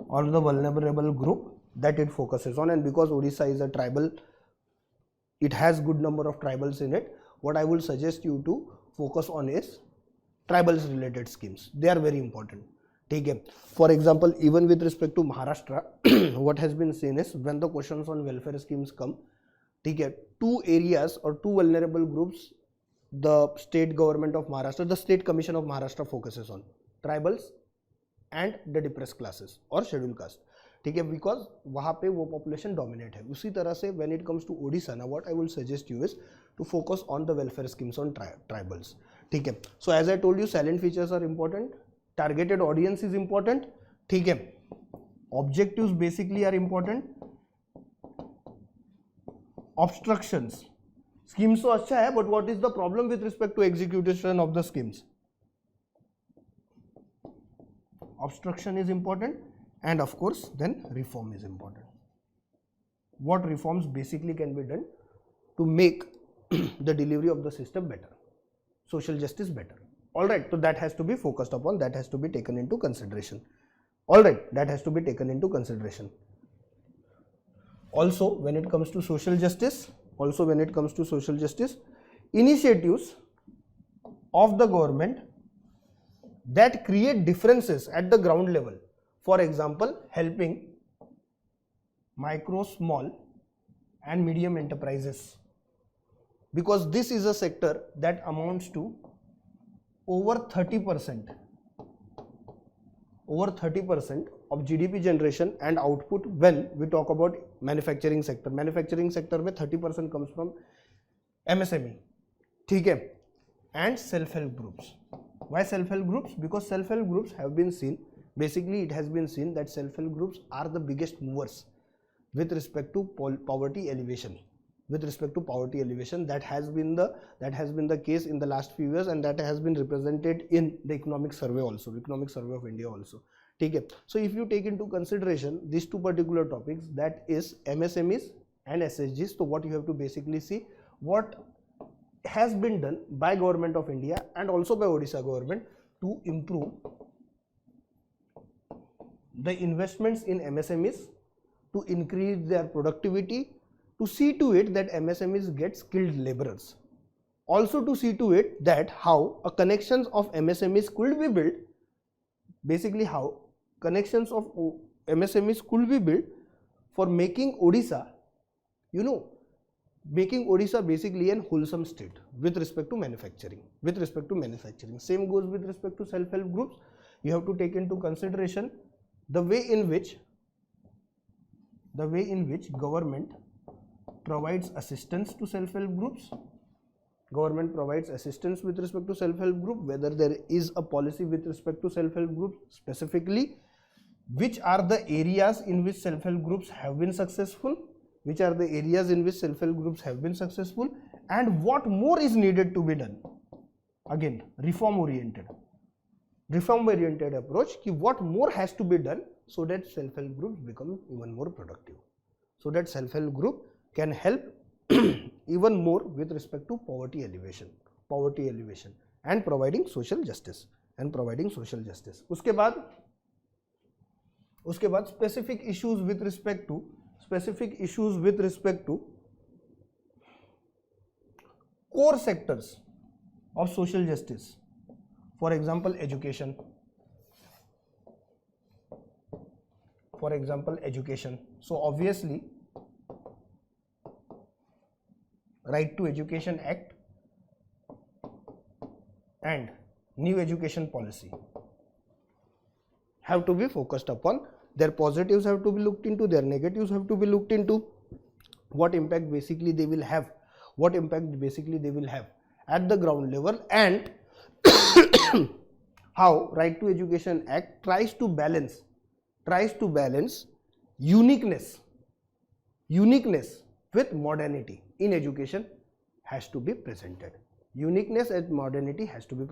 Speaker 1: or the vulnerable group that it focuses on. And because Odisha is a tribal, it has good number of tribals in it, what I will suggest you to focus on is tribals related schemes. They are very important. ठीक है. For example, even with respect to Maharashtra, what has been seen is when the questions on welfare schemes come, ठीक है, 2 areas or 2 vulnerable groups the state government of Maharashtra, the state commission of Maharashtra focuses on: tribals and the depressed classes or scheduled caste. ठीक है, because वहाँ पे वो population dominate है. उसी तरह से when it comes to Odisha, ना what I will suggest you is to focus on the welfare schemes on tribals. ठीक है. So as I told you, salient features are important, targeted audience is important. ठीक है. Objectives basically are important. Obstructions, schemes तो अच्छा है, but what is the problem with respect to execution of the schemes? Obstruction is important, and of course then reform is important. What reforms basically can be done to make the delivery of the system better, social justice better? All right, so that has to be focused upon, that has to be taken into consideration. All right, that has to be taken into consideration. Also when it comes to social justice, initiatives of the government that create differences at the ground level. For example, helping micro, small and medium enterprises, because this is a sector that amounts to over 30% of GDP generation and output when we talk about manufacturing sector. Manufacturing sector में 30% comes from MSME. ठीक है. And self-help groups. Why self-help groups? Because self-help groups have been seen, basically it has been seen that self-help groups are the biggest movers with respect to poverty alleviation. That has been the case in the last few years, and that has been represented in the economic survey of India also. ठीक है. So if you take into consideration these 2 particular topics, that is MSMEs and SHGs, so what you have to basically see what has been done by government of India and also by Odisha government to improve the investments in MSMEs, to increase their productivity, to see to it that MSMEs get skilled laborers, also to see to it that how a connections of MSMEs could be built, basically how connections of MSMEs could be built for making Odisha, making Odisha basically an wholesome state with respect to manufacturing. Same goes with respect to self-help groups. You have to take into consideration the way in which government provides assistance to self-help groups. Government provides assistance with respect to self-help group, whether there is a policy with respect to self-help groups specifically, which are the areas in which self-help groups have been successful, and what more is needed to be done. Again, reform oriented approach, ki what more has to be done so that self-help groups become even more productive, so that self-help group can help even more with respect to poverty alleviation and providing social justice. उसके बाद specific issues with respect to core sectors of social justice. For example, education. So obviously, Right to Education Act and new education policy have to be focused upon. Their positives have to be looked into, their negatives have to be looked into, what impact basically they will have at the ground level, and how Right to Education Act tries to balance tries to balance uniqueness with modernity in education has to be presented. Uniqueness and modernity has to be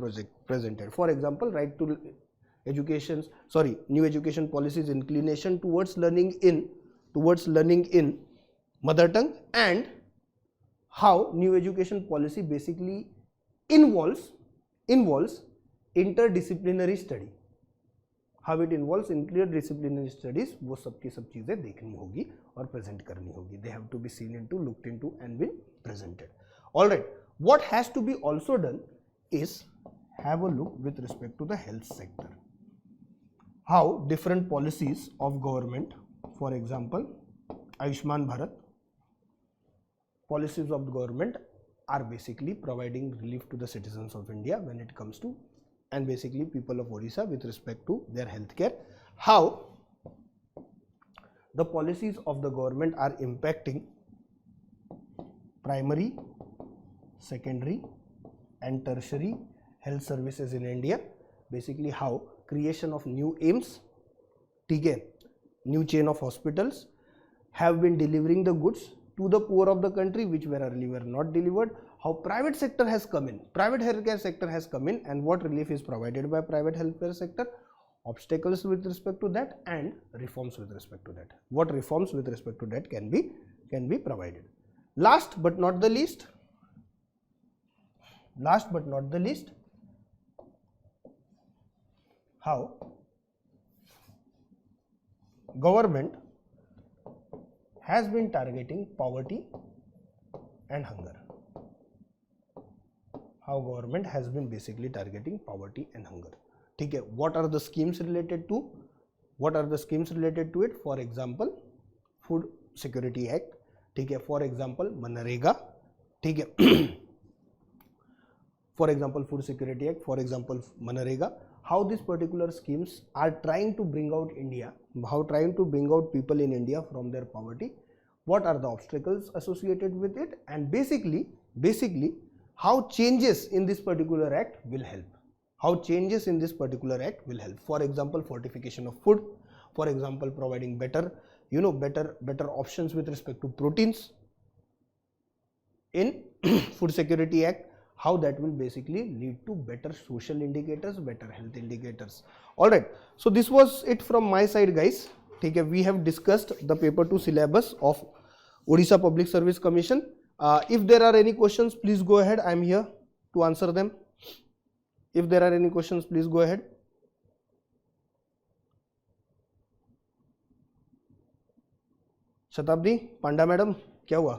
Speaker 1: presented. For example, right to new education policies inclination towards learning in mother tongue, and how new education policy basically involves interdisciplinary study. How it involves interdisciplinary studies, वो सब की सब चीजें देखनी होगी और present करनी होगी. They have to be seen into, looked into and been presented. Alright, what has to be also done is have a look with respect to the health sector. How different policies of government, for example, Ayushman Bharat, policies of the government are basically providing relief to the citizens of India when it comes to, and basically people of Odisha with respect to their healthcare. How the policies of the government are impacting primary, secondary and tertiary health services in India. Basically how creation of new AIMS, new chain of hospitals have been delivering the goods to the poor of the country which were earlier not delivered. How private sector has come in, private healthcare sector has come in, and what relief is provided by private healthcare sector, obstacles with respect to that and reforms with respect to that. What reforms with respect to that can be provided. Last but not the least, how government has been targeting poverty and hunger. How government has been basically targeting poverty and hunger. ठीक है, what are the schemes related to? it? For example, Food Security Act. ठीक है, for example, MNREGA. ठीक है, for example, Food Security Act, for example, MNREGA. How these particular schemes are trying to bring out people in India from their poverty. What are the obstacles associated with it, and basically how changes in this particular act will help. For example, fortification of food. For example, providing better options with respect to proteins in Food Security Act. How that will basically lead to better social indicators, better health indicators. Alright, so this was it from my side, guys. Okay, we have discussed the paper 2 syllabus of Odisha Public Service Commission. If there are any questions, please go ahead. I am here to answer them. If there are any questions, please go ahead. शताब्दी, पांडा madam, क्या हुआ?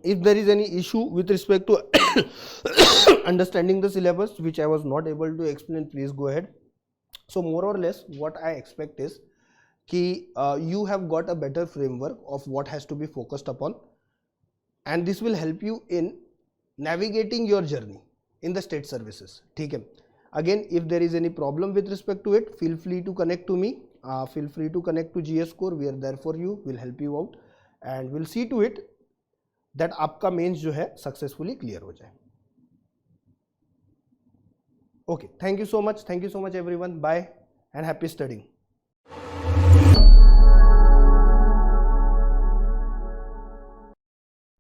Speaker 1: If there is any issue with respect to understanding the syllabus which I was not able to explain, please go ahead. So more or less what I expect is कि you have got a better framework of what has to be focused upon, and this will help you in navigating your journey in the state services. ठीक है. Again, if there is any problem with respect to it, feel free to connect to me. Feel free to connect to GS Core. We are there for you. We'll help you out, and we'll see to it that आपका mains जो है successfully clear हो जाए. Okay, thank you so much everyone. Bye and happy studying.